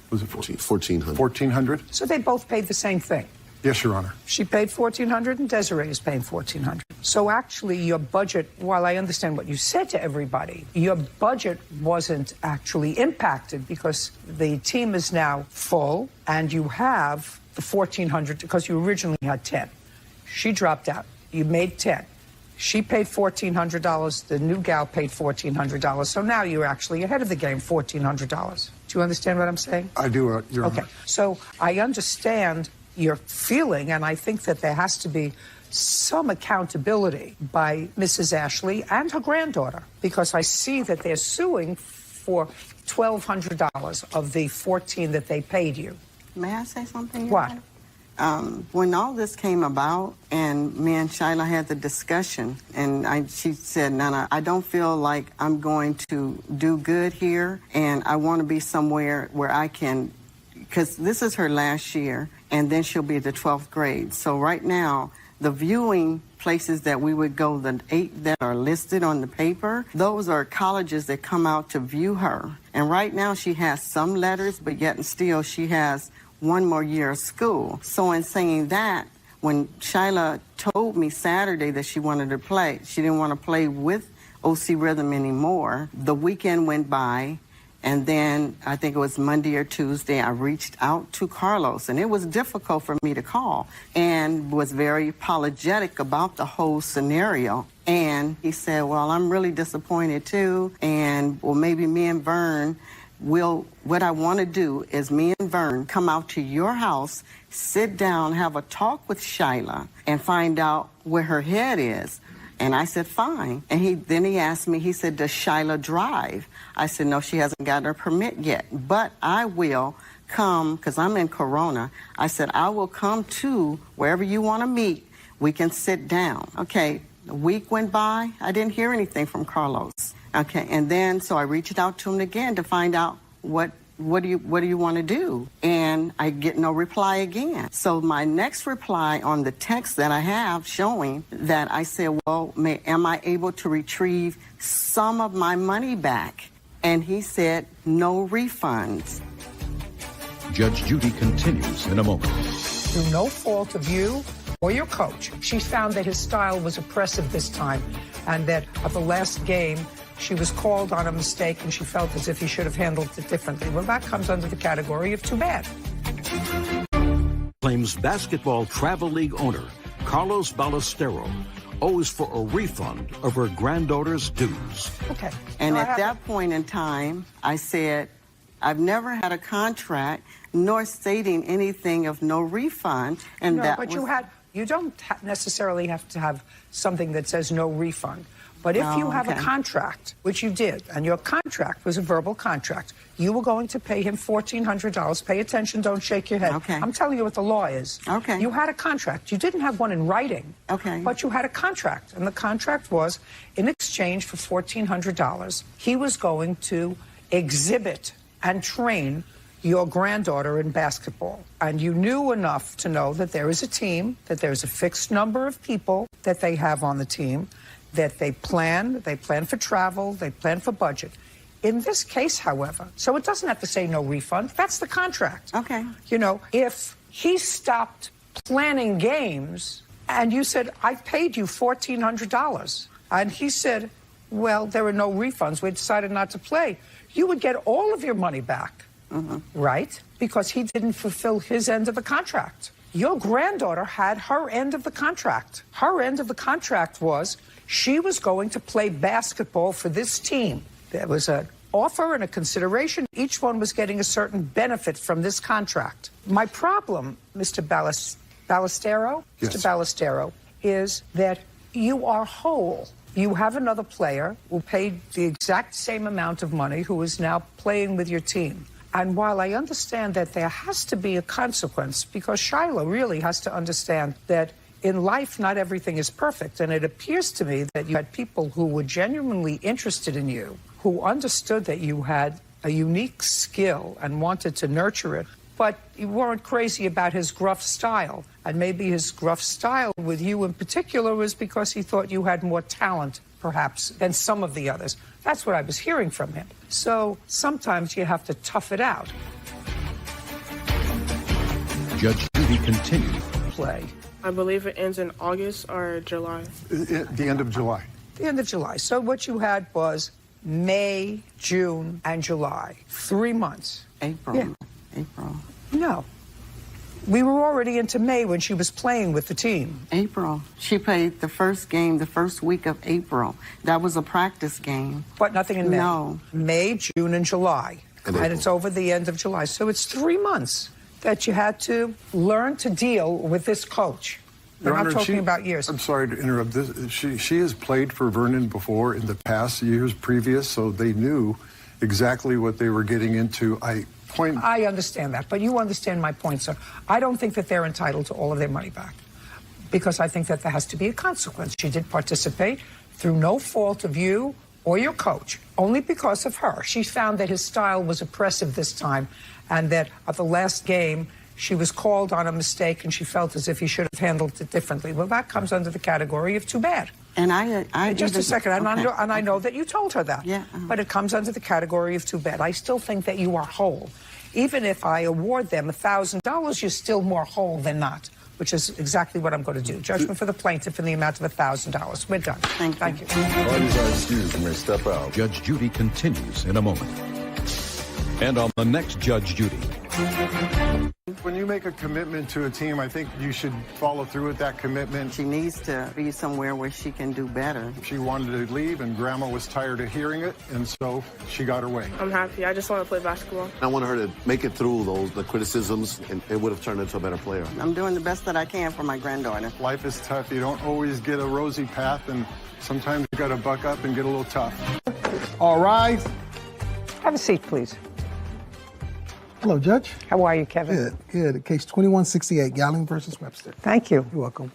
Was it $1,400? $1,400. So they both paid the same thing. Yes, Your Honor. She paid $1,400 and Desiree is paying $1,400. So actually your budget, while I understand what you said to everybody, your budget wasn't actually impacted because the team is now full and you have the $1,400 because you originally had 10. She dropped out. You made 10. She paid $1,400. The new gal paid $1,400. So now you're actually ahead of the game, $1,400. Do you understand what I'm saying? I do, Your Honor. Okay. So I understand your feeling, and I think that there has to be some accountability by Mrs. Ashley and her granddaughter, because I see that they're suing for $1,200 of the $1,400 that they paid you. May I say something? What? When all this came about and me and Shyla had the discussion, and she said, Nana, I don't feel like I'm going to do good here, and I want to be somewhere where I can, because this is her last year, and then she'll be at the 12th grade. So right now, the viewing places that we would go, the 8 that are listed on the paper, those are colleges that come out to view her. And right now she has some letters, but yet and still she has one more year of school. So in saying that, when Shyla told me Saturday that she wanted to play, she didn't want to play with OC Rhythm anymore, the weekend went by, and then I think it was Monday or Tuesday, I reached out to Carlos, and it was difficult for me to call, and was very apologetic about the whole scenario. And he said, well, I'm really disappointed too, and well, maybe me and Vern what I want to do is me and Vern come out to your house, sit down, have a talk with Shyla, and find out where her head is. And I said, fine. And then he asked me, he said, does Shyla drive? I said, no, she hasn't gotten her permit yet. But I will come, because I'm in Corona. I said, I will come to wherever you want to meet. We can sit down. Okay, a week went by. I didn't hear anything from Carlos. Okay, and then so I reached out to him again to find out what do you want to do? And I get no reply again. So my next reply on the text that I have showing that I said, well, am I able to retrieve some of my money back? And he said, no refunds. Judge Judy continues in a moment. Through no fault of you or your coach, she found that his style was oppressive this time, and that at the last game, she was called on a mistake and she felt as if he should have handled it differently. Well, that comes under the category of too bad. Claims basketball travel league owner Carlos Ballestero owes for a refund of her granddaughter's dues. Okay. And at that point in time, I said, I've never had a contract nor stating anything of no refund. And no, that but was... you had, You don't necessarily have to have something that says no refund. But if you have a contract, which you did, and your contract was a verbal contract, you were going to pay him $1,400. Pay attention, don't shake your head. Okay. I'm telling you what the law is. Okay. You had a contract. You didn't have one in writing. Okay. But you had a contract. And the contract was, in exchange for $1,400, he was going to exhibit and train your granddaughter in basketball. And you knew enough to know that there is a team, that there's a fixed number of people that they have on the team, that they plan for travel, they plan for budget. In this case, however, so it doesn't have to say no refund. That's the contract. Okay. You know, if he stopped planning games and you said, I paid you $1,400, and he said, well, there are no refunds, we decided not to play, you would get all of your money back, right? Because he didn't fulfill his end of the contract. Your granddaughter had her end of the contract. Her end of the contract was she was going to play basketball for this team. There was an offer and a consideration. Each one was getting a certain benefit from this contract. My problem, Mr. Ballestero, Yes. Mr. Ballestero, is that you are whole. You have another player who paid the exact same amount of money who is now playing with your team. And while I understand that there has to be a consequence, because Shiloh really has to understand that in life, not everything is perfect. And it appears to me that you had people who were genuinely interested in you, who understood that you had a unique skill and wanted to nurture it, but you weren't crazy about his gruff style. And maybe his gruff style with you in particular was because he thought you had more talent, perhaps, than some of the others. That's what I was hearing from him. So sometimes you have to tough it out. Judge Judy continued. Play. I believe it ends in August or July. The end of July. The end of July. So what you had was May, June, and July. 3 months. April. Yeah. April. No. We were already into May when she was playing with the team. April. She played the first game the first week of April. That was a practice game. But nothing in May. No. May, June, and July. And it's over the end of July. So it's 3 months that you had to learn to deal with this coach. We're not talking about years. I'm sorry to interrupt. She has played for Vernon before in the past years previous, so they knew exactly what they were getting into. I understand that, but you understand my point, sir. I don't think that they're entitled to all of their money back, because I think that there has to be a consequence. She did participate through no fault of you or your coach, only because of her. She found that his style was oppressive this time, and that at the last game, she was called on a mistake, and she felt as if he should have handled it differently. Well, that comes under the category of too bad. And I just a second, and okay. I know that you told her that. Yeah. But it comes under the category of too bad. I still think that you are whole. Even if I award them $1,000, you're still more whole than not, which is exactly what I'm going to do. Judgment for the plaintiff in the amount of $1,000. We're done. Thank you. Parties are excused. You may step out. Judge Judy continues in a moment. And on the next Judge Judy. When you make a commitment to a team, I think you should follow through with that commitment. She needs to be somewhere where she can do better. She wanted to leave, and Grandma was tired of hearing it, and so she got her way. I'm happy. I just want to play basketball. I wanted her to make it through the criticisms, and it would have turned into a better player. I'm doing the best that I can for my granddaughter. Life is tough. You don't always get a rosy path, and sometimes you got to buck up and get a little tough. All right. Have a seat, please. Hello, Judge. How are you, Kevin? Good, good. Case 2168, Gallen versus Webster. Thank you. You're welcome.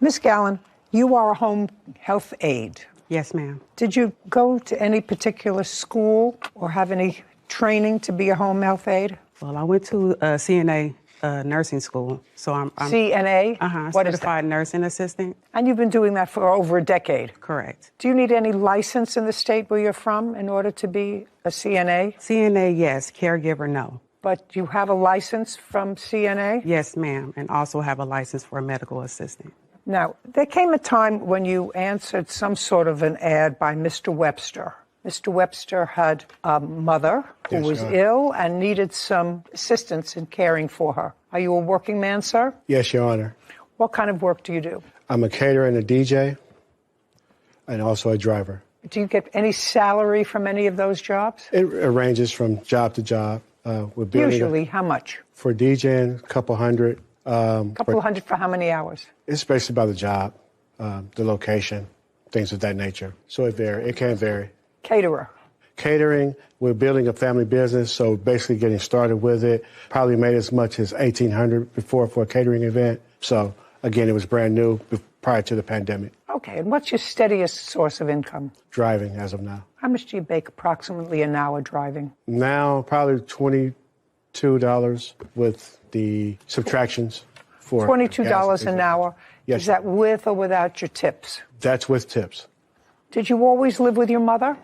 Miss Gallen, you are a home health aide. Yes, ma'am. Did you go to any particular school or have any training to be a home health aide? Well, I went to CNA nursing school, so I'm CNA? What is certified nursing assistant. And you've been doing that for over a decade? Correct. Do you need any license in the state where you're from in order to be a CNA? CNA, yes. Caregiver, no. But you have a license from CNA? Yes, ma'am, and also have a license for a medical assistant. Now, there came a time when you answered some sort of an ad by Mr. Webster. Mr. Webster had a mother who was ill and needed some assistance in caring for her. Are you a working man, sir? Yes, Your Honor. What kind of work do you do? I'm a caterer and a DJ, and also a driver. Do you get any salary from any of those jobs? It ranges from job to job. Usually, how much? For DJing, a couple hundred. Couple of hundred for how many hours? It's basically by the job, the location, things of that nature. So it can vary. Caterer. Catering, we're building a family business, so basically getting started with it. Probably made as much as $1,800 before for a catering event. So again, it was brand new prior to the pandemic. Okay, and what's your steadiest source of income? Driving as of now. How much do you make approximately an hour driving? Now, probably $22 with the subtractions for $22 an hour. Yes. Is that with or without your tips? That's with tips. Did you always live with your mother?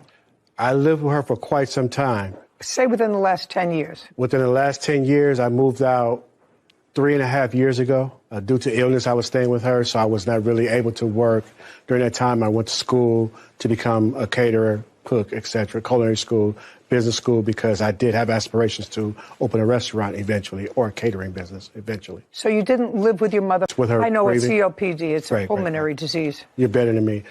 I lived with her for quite some time. Say within the last 10 years. Within the last 10 years, I moved out 3.5 years ago. Due to illness, I was staying with her, so I was not really able to work. During that time, I went to school to become a caterer, cook, etc., culinary school, business school, because I did have aspirations to open a restaurant eventually or a catering business eventually. So you didn't live with your mother? With her I know breathing. it's COPD. It's a pulmonary disease. You're better than me.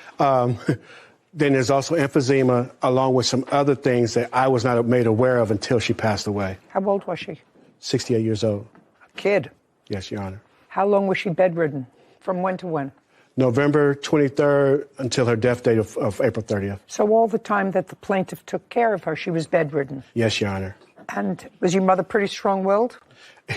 Then there's also emphysema, along with some other things that I was not made aware of until she passed away. How old was she? 68 years old. A kid? Yes, Your Honor. How long was she bedridden? From when to when? November 23rd until her death date of April 30th. So all the time that the plaintiff took care of her, she was bedridden? Yes, Your Honor. And was your mother pretty strong-willed?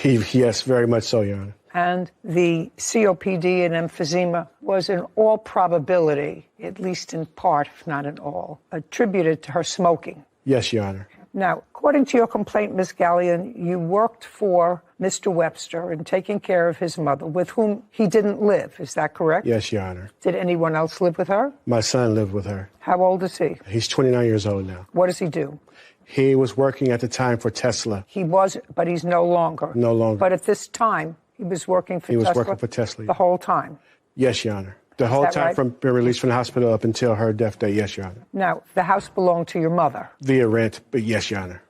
Yes, very much so, Your Honor. And the COPD and emphysema was in all probability, at least in part, if not in all, attributed to her smoking. Yes, Your Honor. Now, according to your complaint, Ms. Gallion, you worked for Mr. Webster in taking care of his mother, with whom he didn't live. Is that correct? Yes, Your Honor. Did anyone else live with her? My son lived with her. How old is he? He's 29 years old now. What does he do? He was working at the time for Tesla. He was, but he's no longer. No longer. But at this time, he was working for Tesla? He was working for Tesla. The whole time? Yes, Your Honor. The whole time right? from being released from the hospital up until her death day, yes, Your Honor. Now, the house belonged to your mother? Via rent, but yes, Your Honor.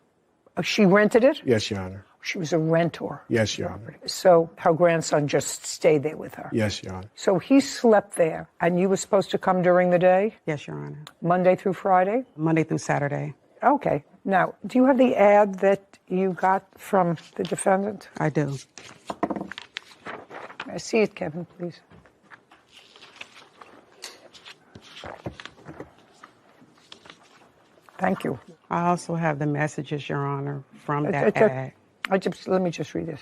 She rented it? Yes, Your Honor. She was a rentor? Yes, Your Honor. So her grandson just stayed there with her? Yes, Your Honor. So he slept there, and you were supposed to come during the day? Yes, Your Honor. Monday through Friday? Monday through Saturday. Okay. Now, do you have the ad that you got from the defendant? I do. I see it, Kevin, please. Thank you. I also have the messages, Your Honor, from that ad. Let me just read this.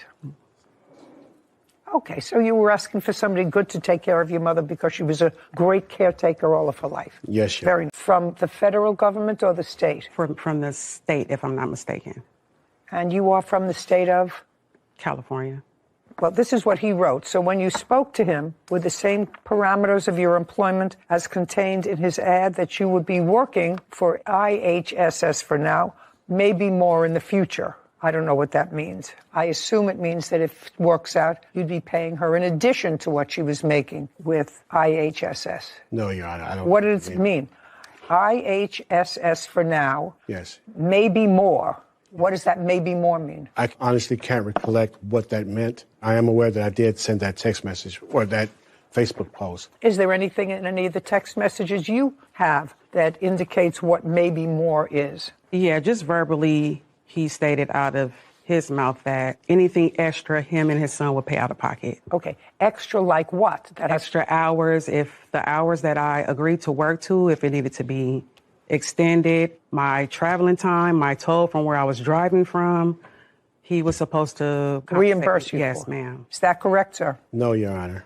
Okay, so you were asking for somebody good to take care of your mother because she was a great caretaker all of her life. Yes, Your Honor. From the federal government or the state? From the state, if I'm not mistaken. And you are from the state of? California. Well, this is what he wrote. So when you spoke to him with the same parameters of your employment as contained in his ad, that you would be working for IHSS for now, maybe more in the future. I don't know what that means. I assume it means that if it works out, you'd be paying her in addition to what she was making with IHSS. No, Your Honor, I don't. What does it mean? IHSS for now. Yes. Maybe more. What does that maybe more mean? I honestly can't recollect what that meant. I am aware that I did send that text message or that Facebook post. Is there anything in any of the text messages you have that indicates what maybe more is? Yeah, just verbally, he stated out of his mouth that anything extra, him and his son would pay out of pocket. Okay. Extra like what? Extra hours, if the hours that I agreed to work to, if it needed to be extended, my traveling time, my toll from where I was driving from, he was supposed to reimburse you. Yes, for. ma'am. Is that correct, sir? No, Your Honor.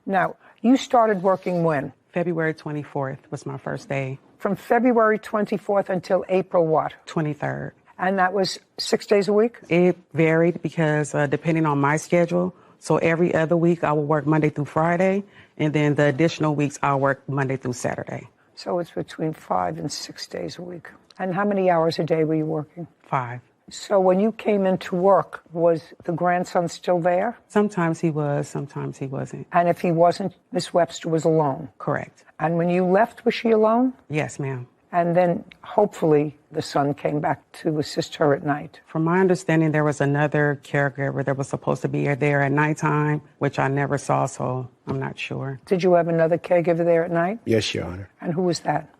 Now, you started working when? February 24th was my first day. From February 24th until April what? 23rd. And that was 6 days a week? It varied because depending on my schedule, so every other week I would work Monday through Friday, and then the additional weeks I'll work Monday through Saturday. So it's between 5 and 6 days a week. And how many hours a day were you working? 5. So when you came into work, was the grandson still there? Sometimes he was, sometimes he wasn't. And if he wasn't, Miss Webster was alone? Correct. And when you left, was she alone? Yes, ma'am. And then hopefully the son came back to assist her at night. From my understanding, there was another caregiver that was supposed to be there at nighttime, which I never saw, so I'm not sure. Did you have another caregiver there at night? Yes, Your Honor. And who was that?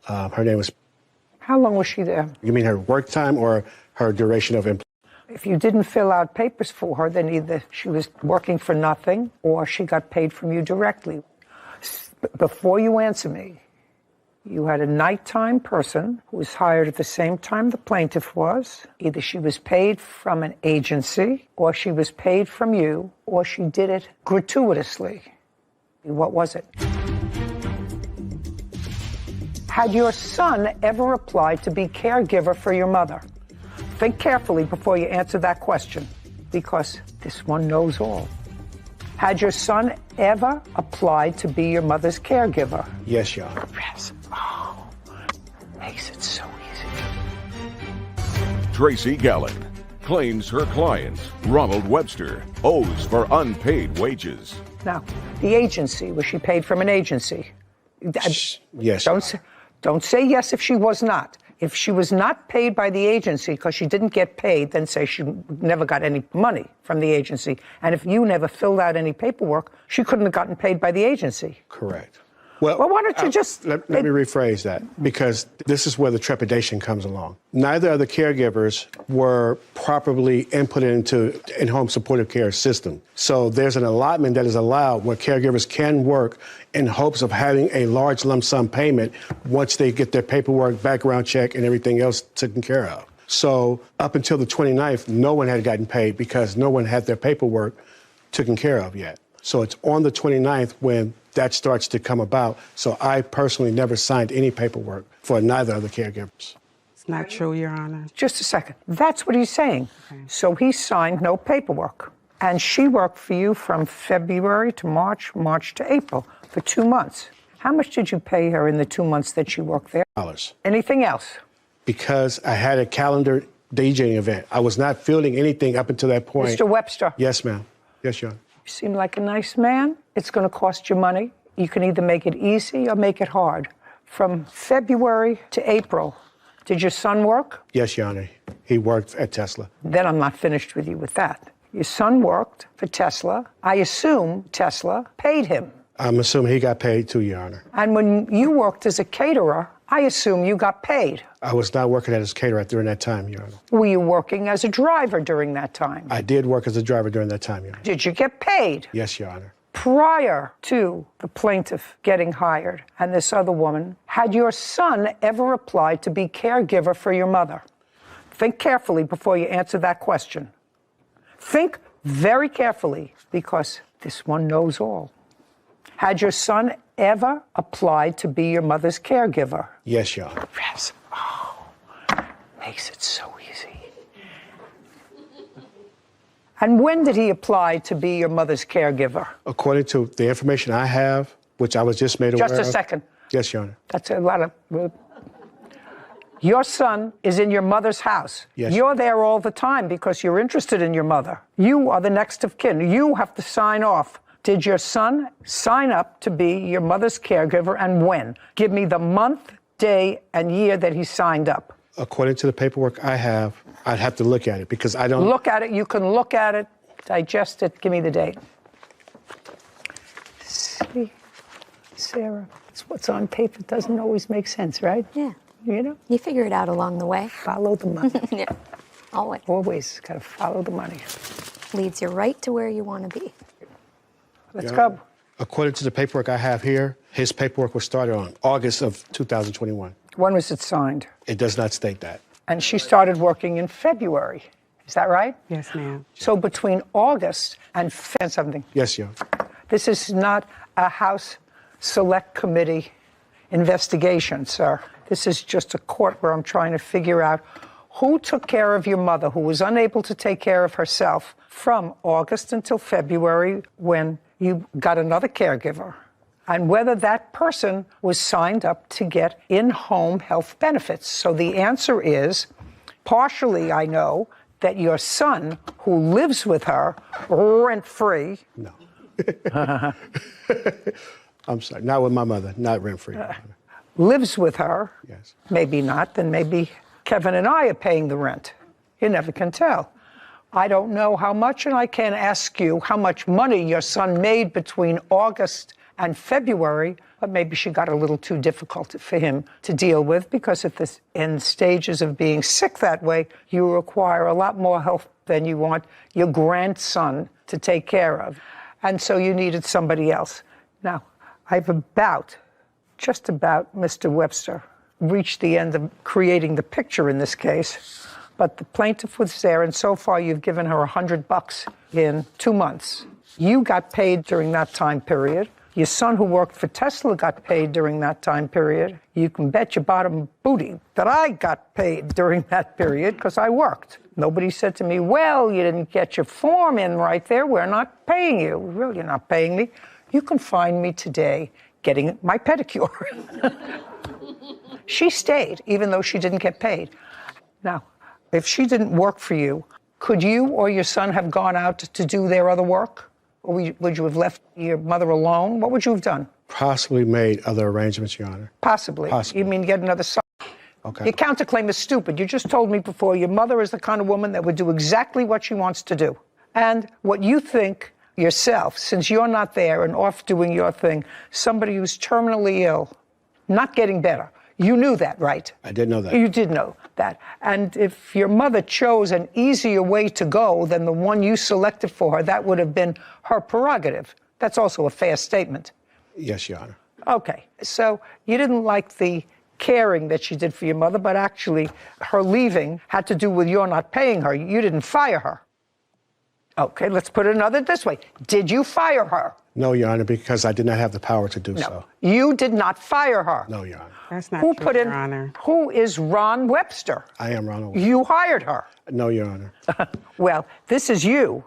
Her name was... How long was she there? You mean her work time or her duration of employment? If you didn't fill out papers for her, then either she was working for nothing or she got paid from you directly. Before you answer me, you had a nighttime person who was hired at the same time the plaintiff was. Either she was paid from an agency, or she was paid from you, or she did it gratuitously. What was it? Had your son ever applied to be caregiver for your mother? Think carefully before you answer that question, because this one knows all. Had your son ever applied to be your mother's caregiver? Yes, Your Honor. Yes. Oh, makes it so easy. Tracy Gallen claims her client, Ronald Webster, owes for unpaid wages. Now, the agency, was she paid from an agency? Yes. Don't say yes if she was not. If she was not paid by the agency because she didn't get paid, then say she never got any money from the agency. And if you never filled out any paperwork, she couldn't have gotten paid by the agency. Correct. Well, why don't you just... Let me rephrase that, because this is where the trepidation comes along. Neither of the caregivers were properly inputted into in-home supportive care system. So there's an allotment that is allowed where caregivers can work in hopes of having a large lump sum payment once they get their paperwork, background check, and everything else taken care of. So up until the 29th, no one had gotten paid because no one had their paperwork taken care of yet. So it's on the 29th when that starts to come about. So I personally never signed any paperwork for neither of the caregivers. It's not true, Your Honor. Just a second. That's what he's saying. Okay. So he signed no paperwork. And she worked for you from February to March, March to April, for 2 months. How much did you pay her in the 2 months that she worked there? $. Anything else? Because I had a calendar DJing event. I was not fielding anything up until that point. Mr. Webster. Yes, ma'am. Yes, Your Honor. You seem like a nice man. It's going to cost you money. You can either make it easy or make it hard. From February to April, did your son work? Yes, Your Honor. He worked at Tesla. Then I'm not finished with you with that. Your son worked for Tesla. I assume Tesla paid him. I'm assuming he got paid too, Your Honor. And when you worked as a caterer, I assume you got paid. I was not working as a caterer during that time, Your Honor. Were you working as a driver during that time? I did work as a driver during that time, Your Honor. Did you get paid? Yes, Your Honor. Prior to the plaintiff getting hired and this other woman, had your son ever applied to be caregiver for your mother? Think carefully before you answer that question. Think very carefully, because this one knows all. Had your son ever applied to be your mother's caregiver? Yes, Your Honor. Yes. Oh, makes it so easy. And when did he apply to be your mother's caregiver? According to the information I have, which I was just made aware of. Just a second. Yes, Your Honor. That's a lot of... Your son is in your mother's house. Yes. You're there all the time because you're interested in your mother. You are the next of kin. You have to sign off. Did your son sign up to be your mother's caregiver, and when? Give me the month, day, and year that he signed up. According to the paperwork I have, I'd have to look at it because I don't... Look at it. You can look at it, digest it. Give me the date. See, Sarah, it's what's on paper doesn't always make sense, right? Yeah. You know? You figure it out along the way. Follow the money. Yeah, always. Always got to follow the money. Leads you right to where you want to be. Let's go. According to the paperwork I have here, his paperwork was started on August of 2021. When was it signed? It does not state that. And she started working in February. Is that right? Yes, ma'am. So between August and something. Yes, Your Honor. This is not a House Select Committee investigation, sir. This is just a court where I'm trying to figure out who took care of your mother, who was unable to take care of herself from August until February when you got another caregiver, and whether that person was signed up to get in-home health benefits. So the answer is, partially I know that your son, who lives with her rent-free... No. I'm sorry, not with my mother, not rent-free. Lives with her. Yes. Maybe not, then maybe Kevin and I are paying the rent. You never can tell. I don't know how much, and I can't ask you how much money your son made between August and February, but maybe she got a little too difficult for him to deal with, because at the end stages of being sick that way, you require a lot more health then you want your grandson to take care of. And so you needed somebody else. Now, I've just about, Mr. Webster, reached the end of creating the picture in this case. But the plaintiff was there, and so far you've given her $100 in 2 months. You got paid during that time period. Your son who worked for Tesla got paid during that time period. You can bet your bottom booty that I got paid during that period because I worked. Nobody said to me, well, you didn't get your form in right there. We're not paying you. Really, you're not paying me. You can find me today getting my pedicure. She stayed, even though she didn't get paid. Now, if she didn't work for you, could you or your son have gone out to do their other work? Or would you have left your mother alone? What would you have done? Possibly made other arrangements, Your Honor. Possibly. You mean get another son? Okay. Your counterclaim is stupid. You just told me before your mother is the kind of woman that would do exactly what she wants to do. And what you think yourself, since you're not there and off doing your thing, somebody who's terminally ill, not getting better. You knew that, right? I did know that. You did know that. And if your mother chose an easier way to go than the one you selected for her, that would have been her prerogative. That's also a fair statement. Yes, Your Honor. Okay. So you didn't like the caring that she did for your mother, but actually her leaving had to do with your not paying her. You didn't fire her. Okay, let's put it this way. Did you fire her? No, Your Honor, because I did not have the power to do so. You did not fire her. No, Your Honor. That's not true, Your Honor. Who is Ron Webster? I am Ron Webster. You hired her. No, Your Honor. Well, this is you.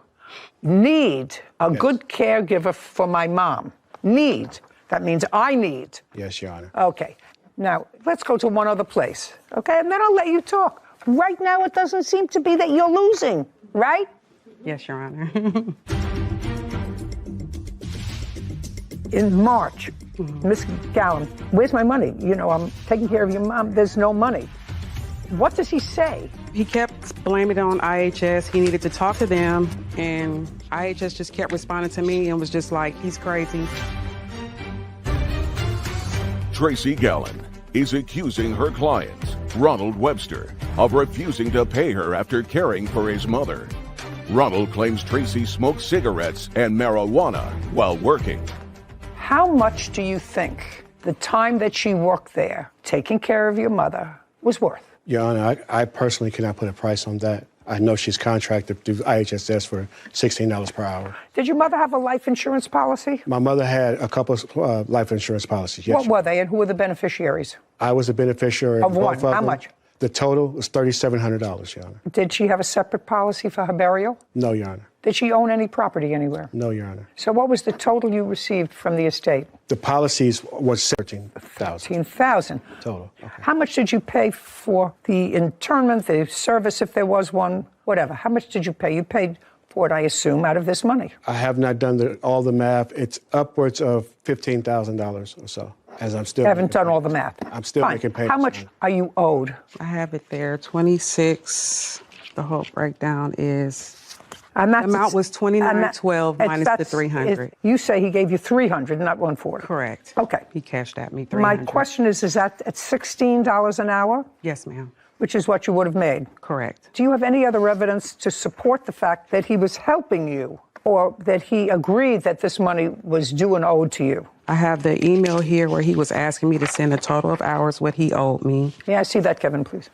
Need a good caregiver for my mom. Need. That means I need. Yes, Your Honor. Okay. Now, let's go to one other place. Okay? And then I'll let you talk. Right now, it doesn't seem to be that you're losing, right? Yes, Your Honor. In March, Miss Gallen, where's my money? You know, I'm taking care of your mom. There's no money. What does he say? He kept blaming it on IHS. He needed to talk to them, and IHS just kept responding to me and was just like, he's crazy. Tracy Gallen is accusing her client, Ronald Webster, of refusing to pay her after caring for his mother. Ronald claims Tracy smoked cigarettes and marijuana while working. How much do you think the time that she worked there, taking care of your mother, was worth? Your Honor, I personally cannot put a price on that. I know she's contracted through IHSS for $16 per hour. Did your mother have a life insurance policy? My mother had a couple of life insurance policies, yes. What were they, and who were the beneficiaries? I was a beneficiary of both one. How much? The total was $3,700, Your Honor. Did she have a separate policy for her burial? No, Your Honor. Did she own any property anywhere? No, Your Honor. So what was the total you received from the estate? The policies was $13,000. $13,000. Total. Okay. How much did you pay for the internment, the service, if there was one, whatever? How much did you pay? You paid for it, I assume, out of this money. I have not done all the math. It's upwards of $15,000 or so. As I'm still haven't done all the math. I'm still making payments. How much are you owed? I have it there, 26. The whole breakdown is. And that's the amount was $29.12 minus the $300. You say he gave you $300, not $140. Correct. Okay. He cashed at me $300. My question is that at $16 an hour? Yes, ma'am. Which is what you would have made. Correct. Do you have any other evidence to support the fact that he was helping you, or that he agreed that this money was due and owed to you? I have the email here where he was asking me to send a total of hours what he owed me. Yeah, I see that, Kevin, please.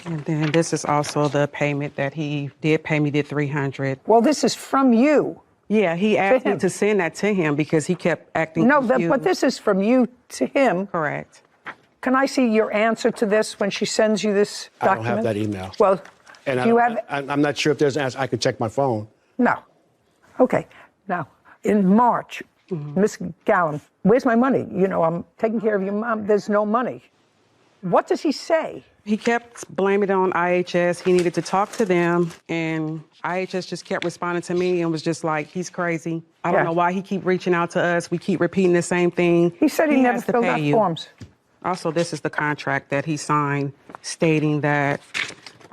And then this is also the payment that he did pay me, the $300. Well, this is from you. Yeah, he asked me to send that to him because he kept acting confused. But this is from you to him. Correct. Can I see your answer to this when she sends you this document? I don't have that email. Well, and do you have it? I'm not sure if there's an answer. I could check my phone. No. Okay. Now, in March, Miss Gallen, where's my money? You know, I'm taking care of your mom. There's no money. What does he say? He kept blaming it on IHS. He needed to talk to them, and IHS just kept responding to me and was just like, he's crazy. I don't know why he keep reaching out to us. We keep repeating the same thing. He said he never filled out forms. Also, this is the contract that he signed stating that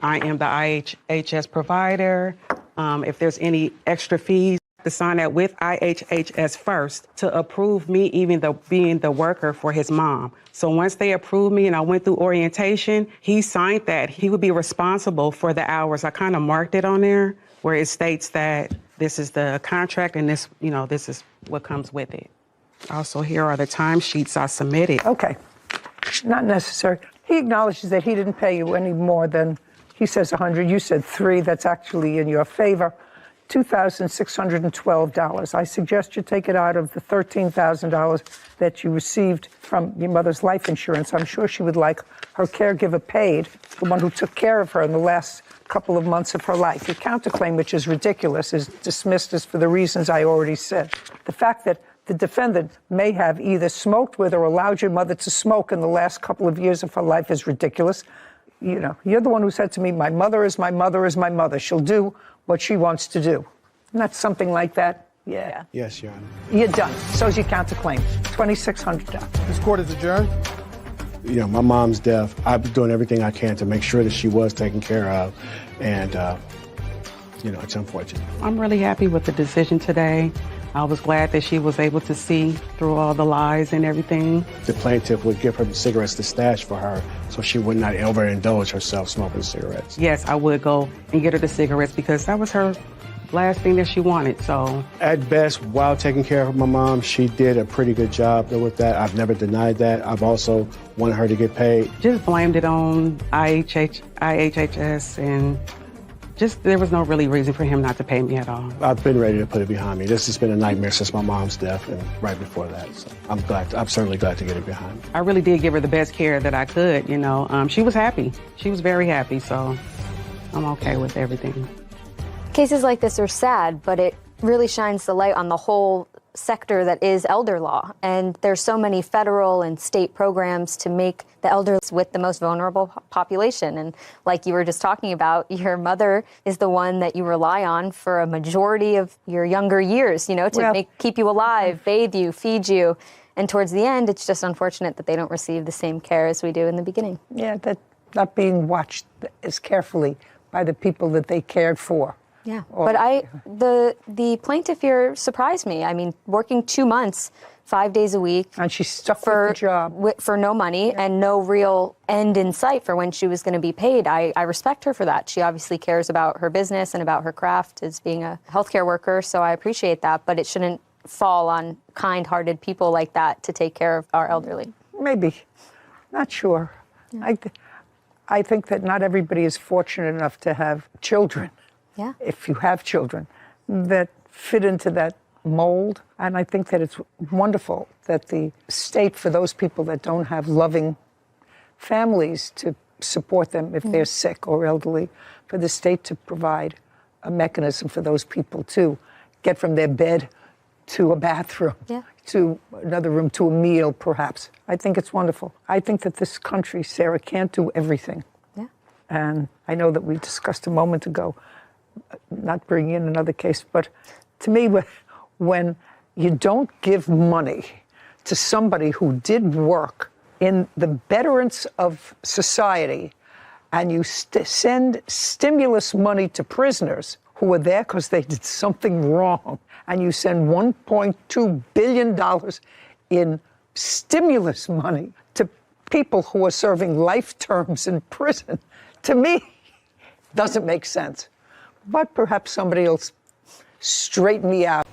I am the IHS provider. If there's any extra fees, to sign that with IHHS first to approve me even being the worker for his mom. So once they approved me and I went through orientation, he signed that he would be responsible for the hours. I kind of marked it on there where it states that this is the contract and this, this is what comes with it. Also, here are the timesheets I submitted. Okay, not necessary. He acknowledges that he didn't pay you any more than, he says 100, you said 3, that's actually in your favor, $2,612. I suggest you take it out of the $13,000 that you received from your mother's life insurance. I'm sure she would like her caregiver paid, the one who took care of her in the last couple of months of her life. Your counterclaim, which is ridiculous, is dismissed as for the reasons I already said. The fact that the defendant may have either smoked with or allowed your mother to smoke in the last couple of years of her life is ridiculous. You're the one who said to me, my mother is my mother is my mother. She'll do what she wants to do. Not something like that. Yeah. Yes, Your Honor. You're done. So's your counterclaim. $2,600. This court is adjourned. My mom's death, I've been doing everything I can to make sure that she was taken care of. And, it's unfortunate. I'm really happy with the decision today. I was glad that she was able to see through all the lies and everything. The plaintiff would give her cigarettes to stash for her so she would not overindulge herself smoking cigarettes. Yes, I would go and get her the cigarettes because that was her last thing that she wanted, so. At best, while taking care of my mom, she did a pretty good job with that. I've never denied that. I've also wanted her to get paid. Just blamed it on IHHS and there was no really reason for him not to pay me at all. I've been ready to put it behind me. This has been a nightmare since my mom's death and right before that. So I'm certainly glad to get it behind me. I really did give her the best care that I could, She was happy. She was very happy, so I'm okay with everything. Cases like this are sad, but it really shines the light on the whole sector that is elder law. And there's so many federal and state programs to make the elders with the most vulnerable population. And like you were just talking about, your mother is the one that you rely on for a majority of your younger years, to keep you alive, bathe you, feed you. And towards the end, it's just unfortunate that they don't receive the same care as we do in the beginning. Yeah, that not being watched as carefully by the people that they cared for. Yeah, but the plaintiff here surprised me. I mean, working 2 months, 5 days a week. And she stuck with the job. For no money and no real end in sight for when she was going to be paid. I respect her for that. She obviously cares about her business and about her craft as being a healthcare worker, so I appreciate that, but it shouldn't fall on kind-hearted people like that to take care of our elderly. Maybe. Not sure. Yeah. I think that not everybody is fortunate enough to have children. Yeah. If you have children that fit into that mold. And I think that it's wonderful that the state, for those people that don't have loving families to support them if they're sick or elderly, for the state to provide a mechanism for those people to get from their bed to a bathroom, to another room, to a meal, perhaps. I think it's wonderful. I think that this country, Sarah, can't do everything. Yeah. And I know that we discussed a moment ago, not bringing in another case, but to me, when you don't give money to somebody who did work in the betterance of society, and you send stimulus money to prisoners who were there because they did something wrong, and you send $1.2 billion in stimulus money to people who are serving life terms in prison, to me, doesn't make sense. But perhaps somebody will straighten me out.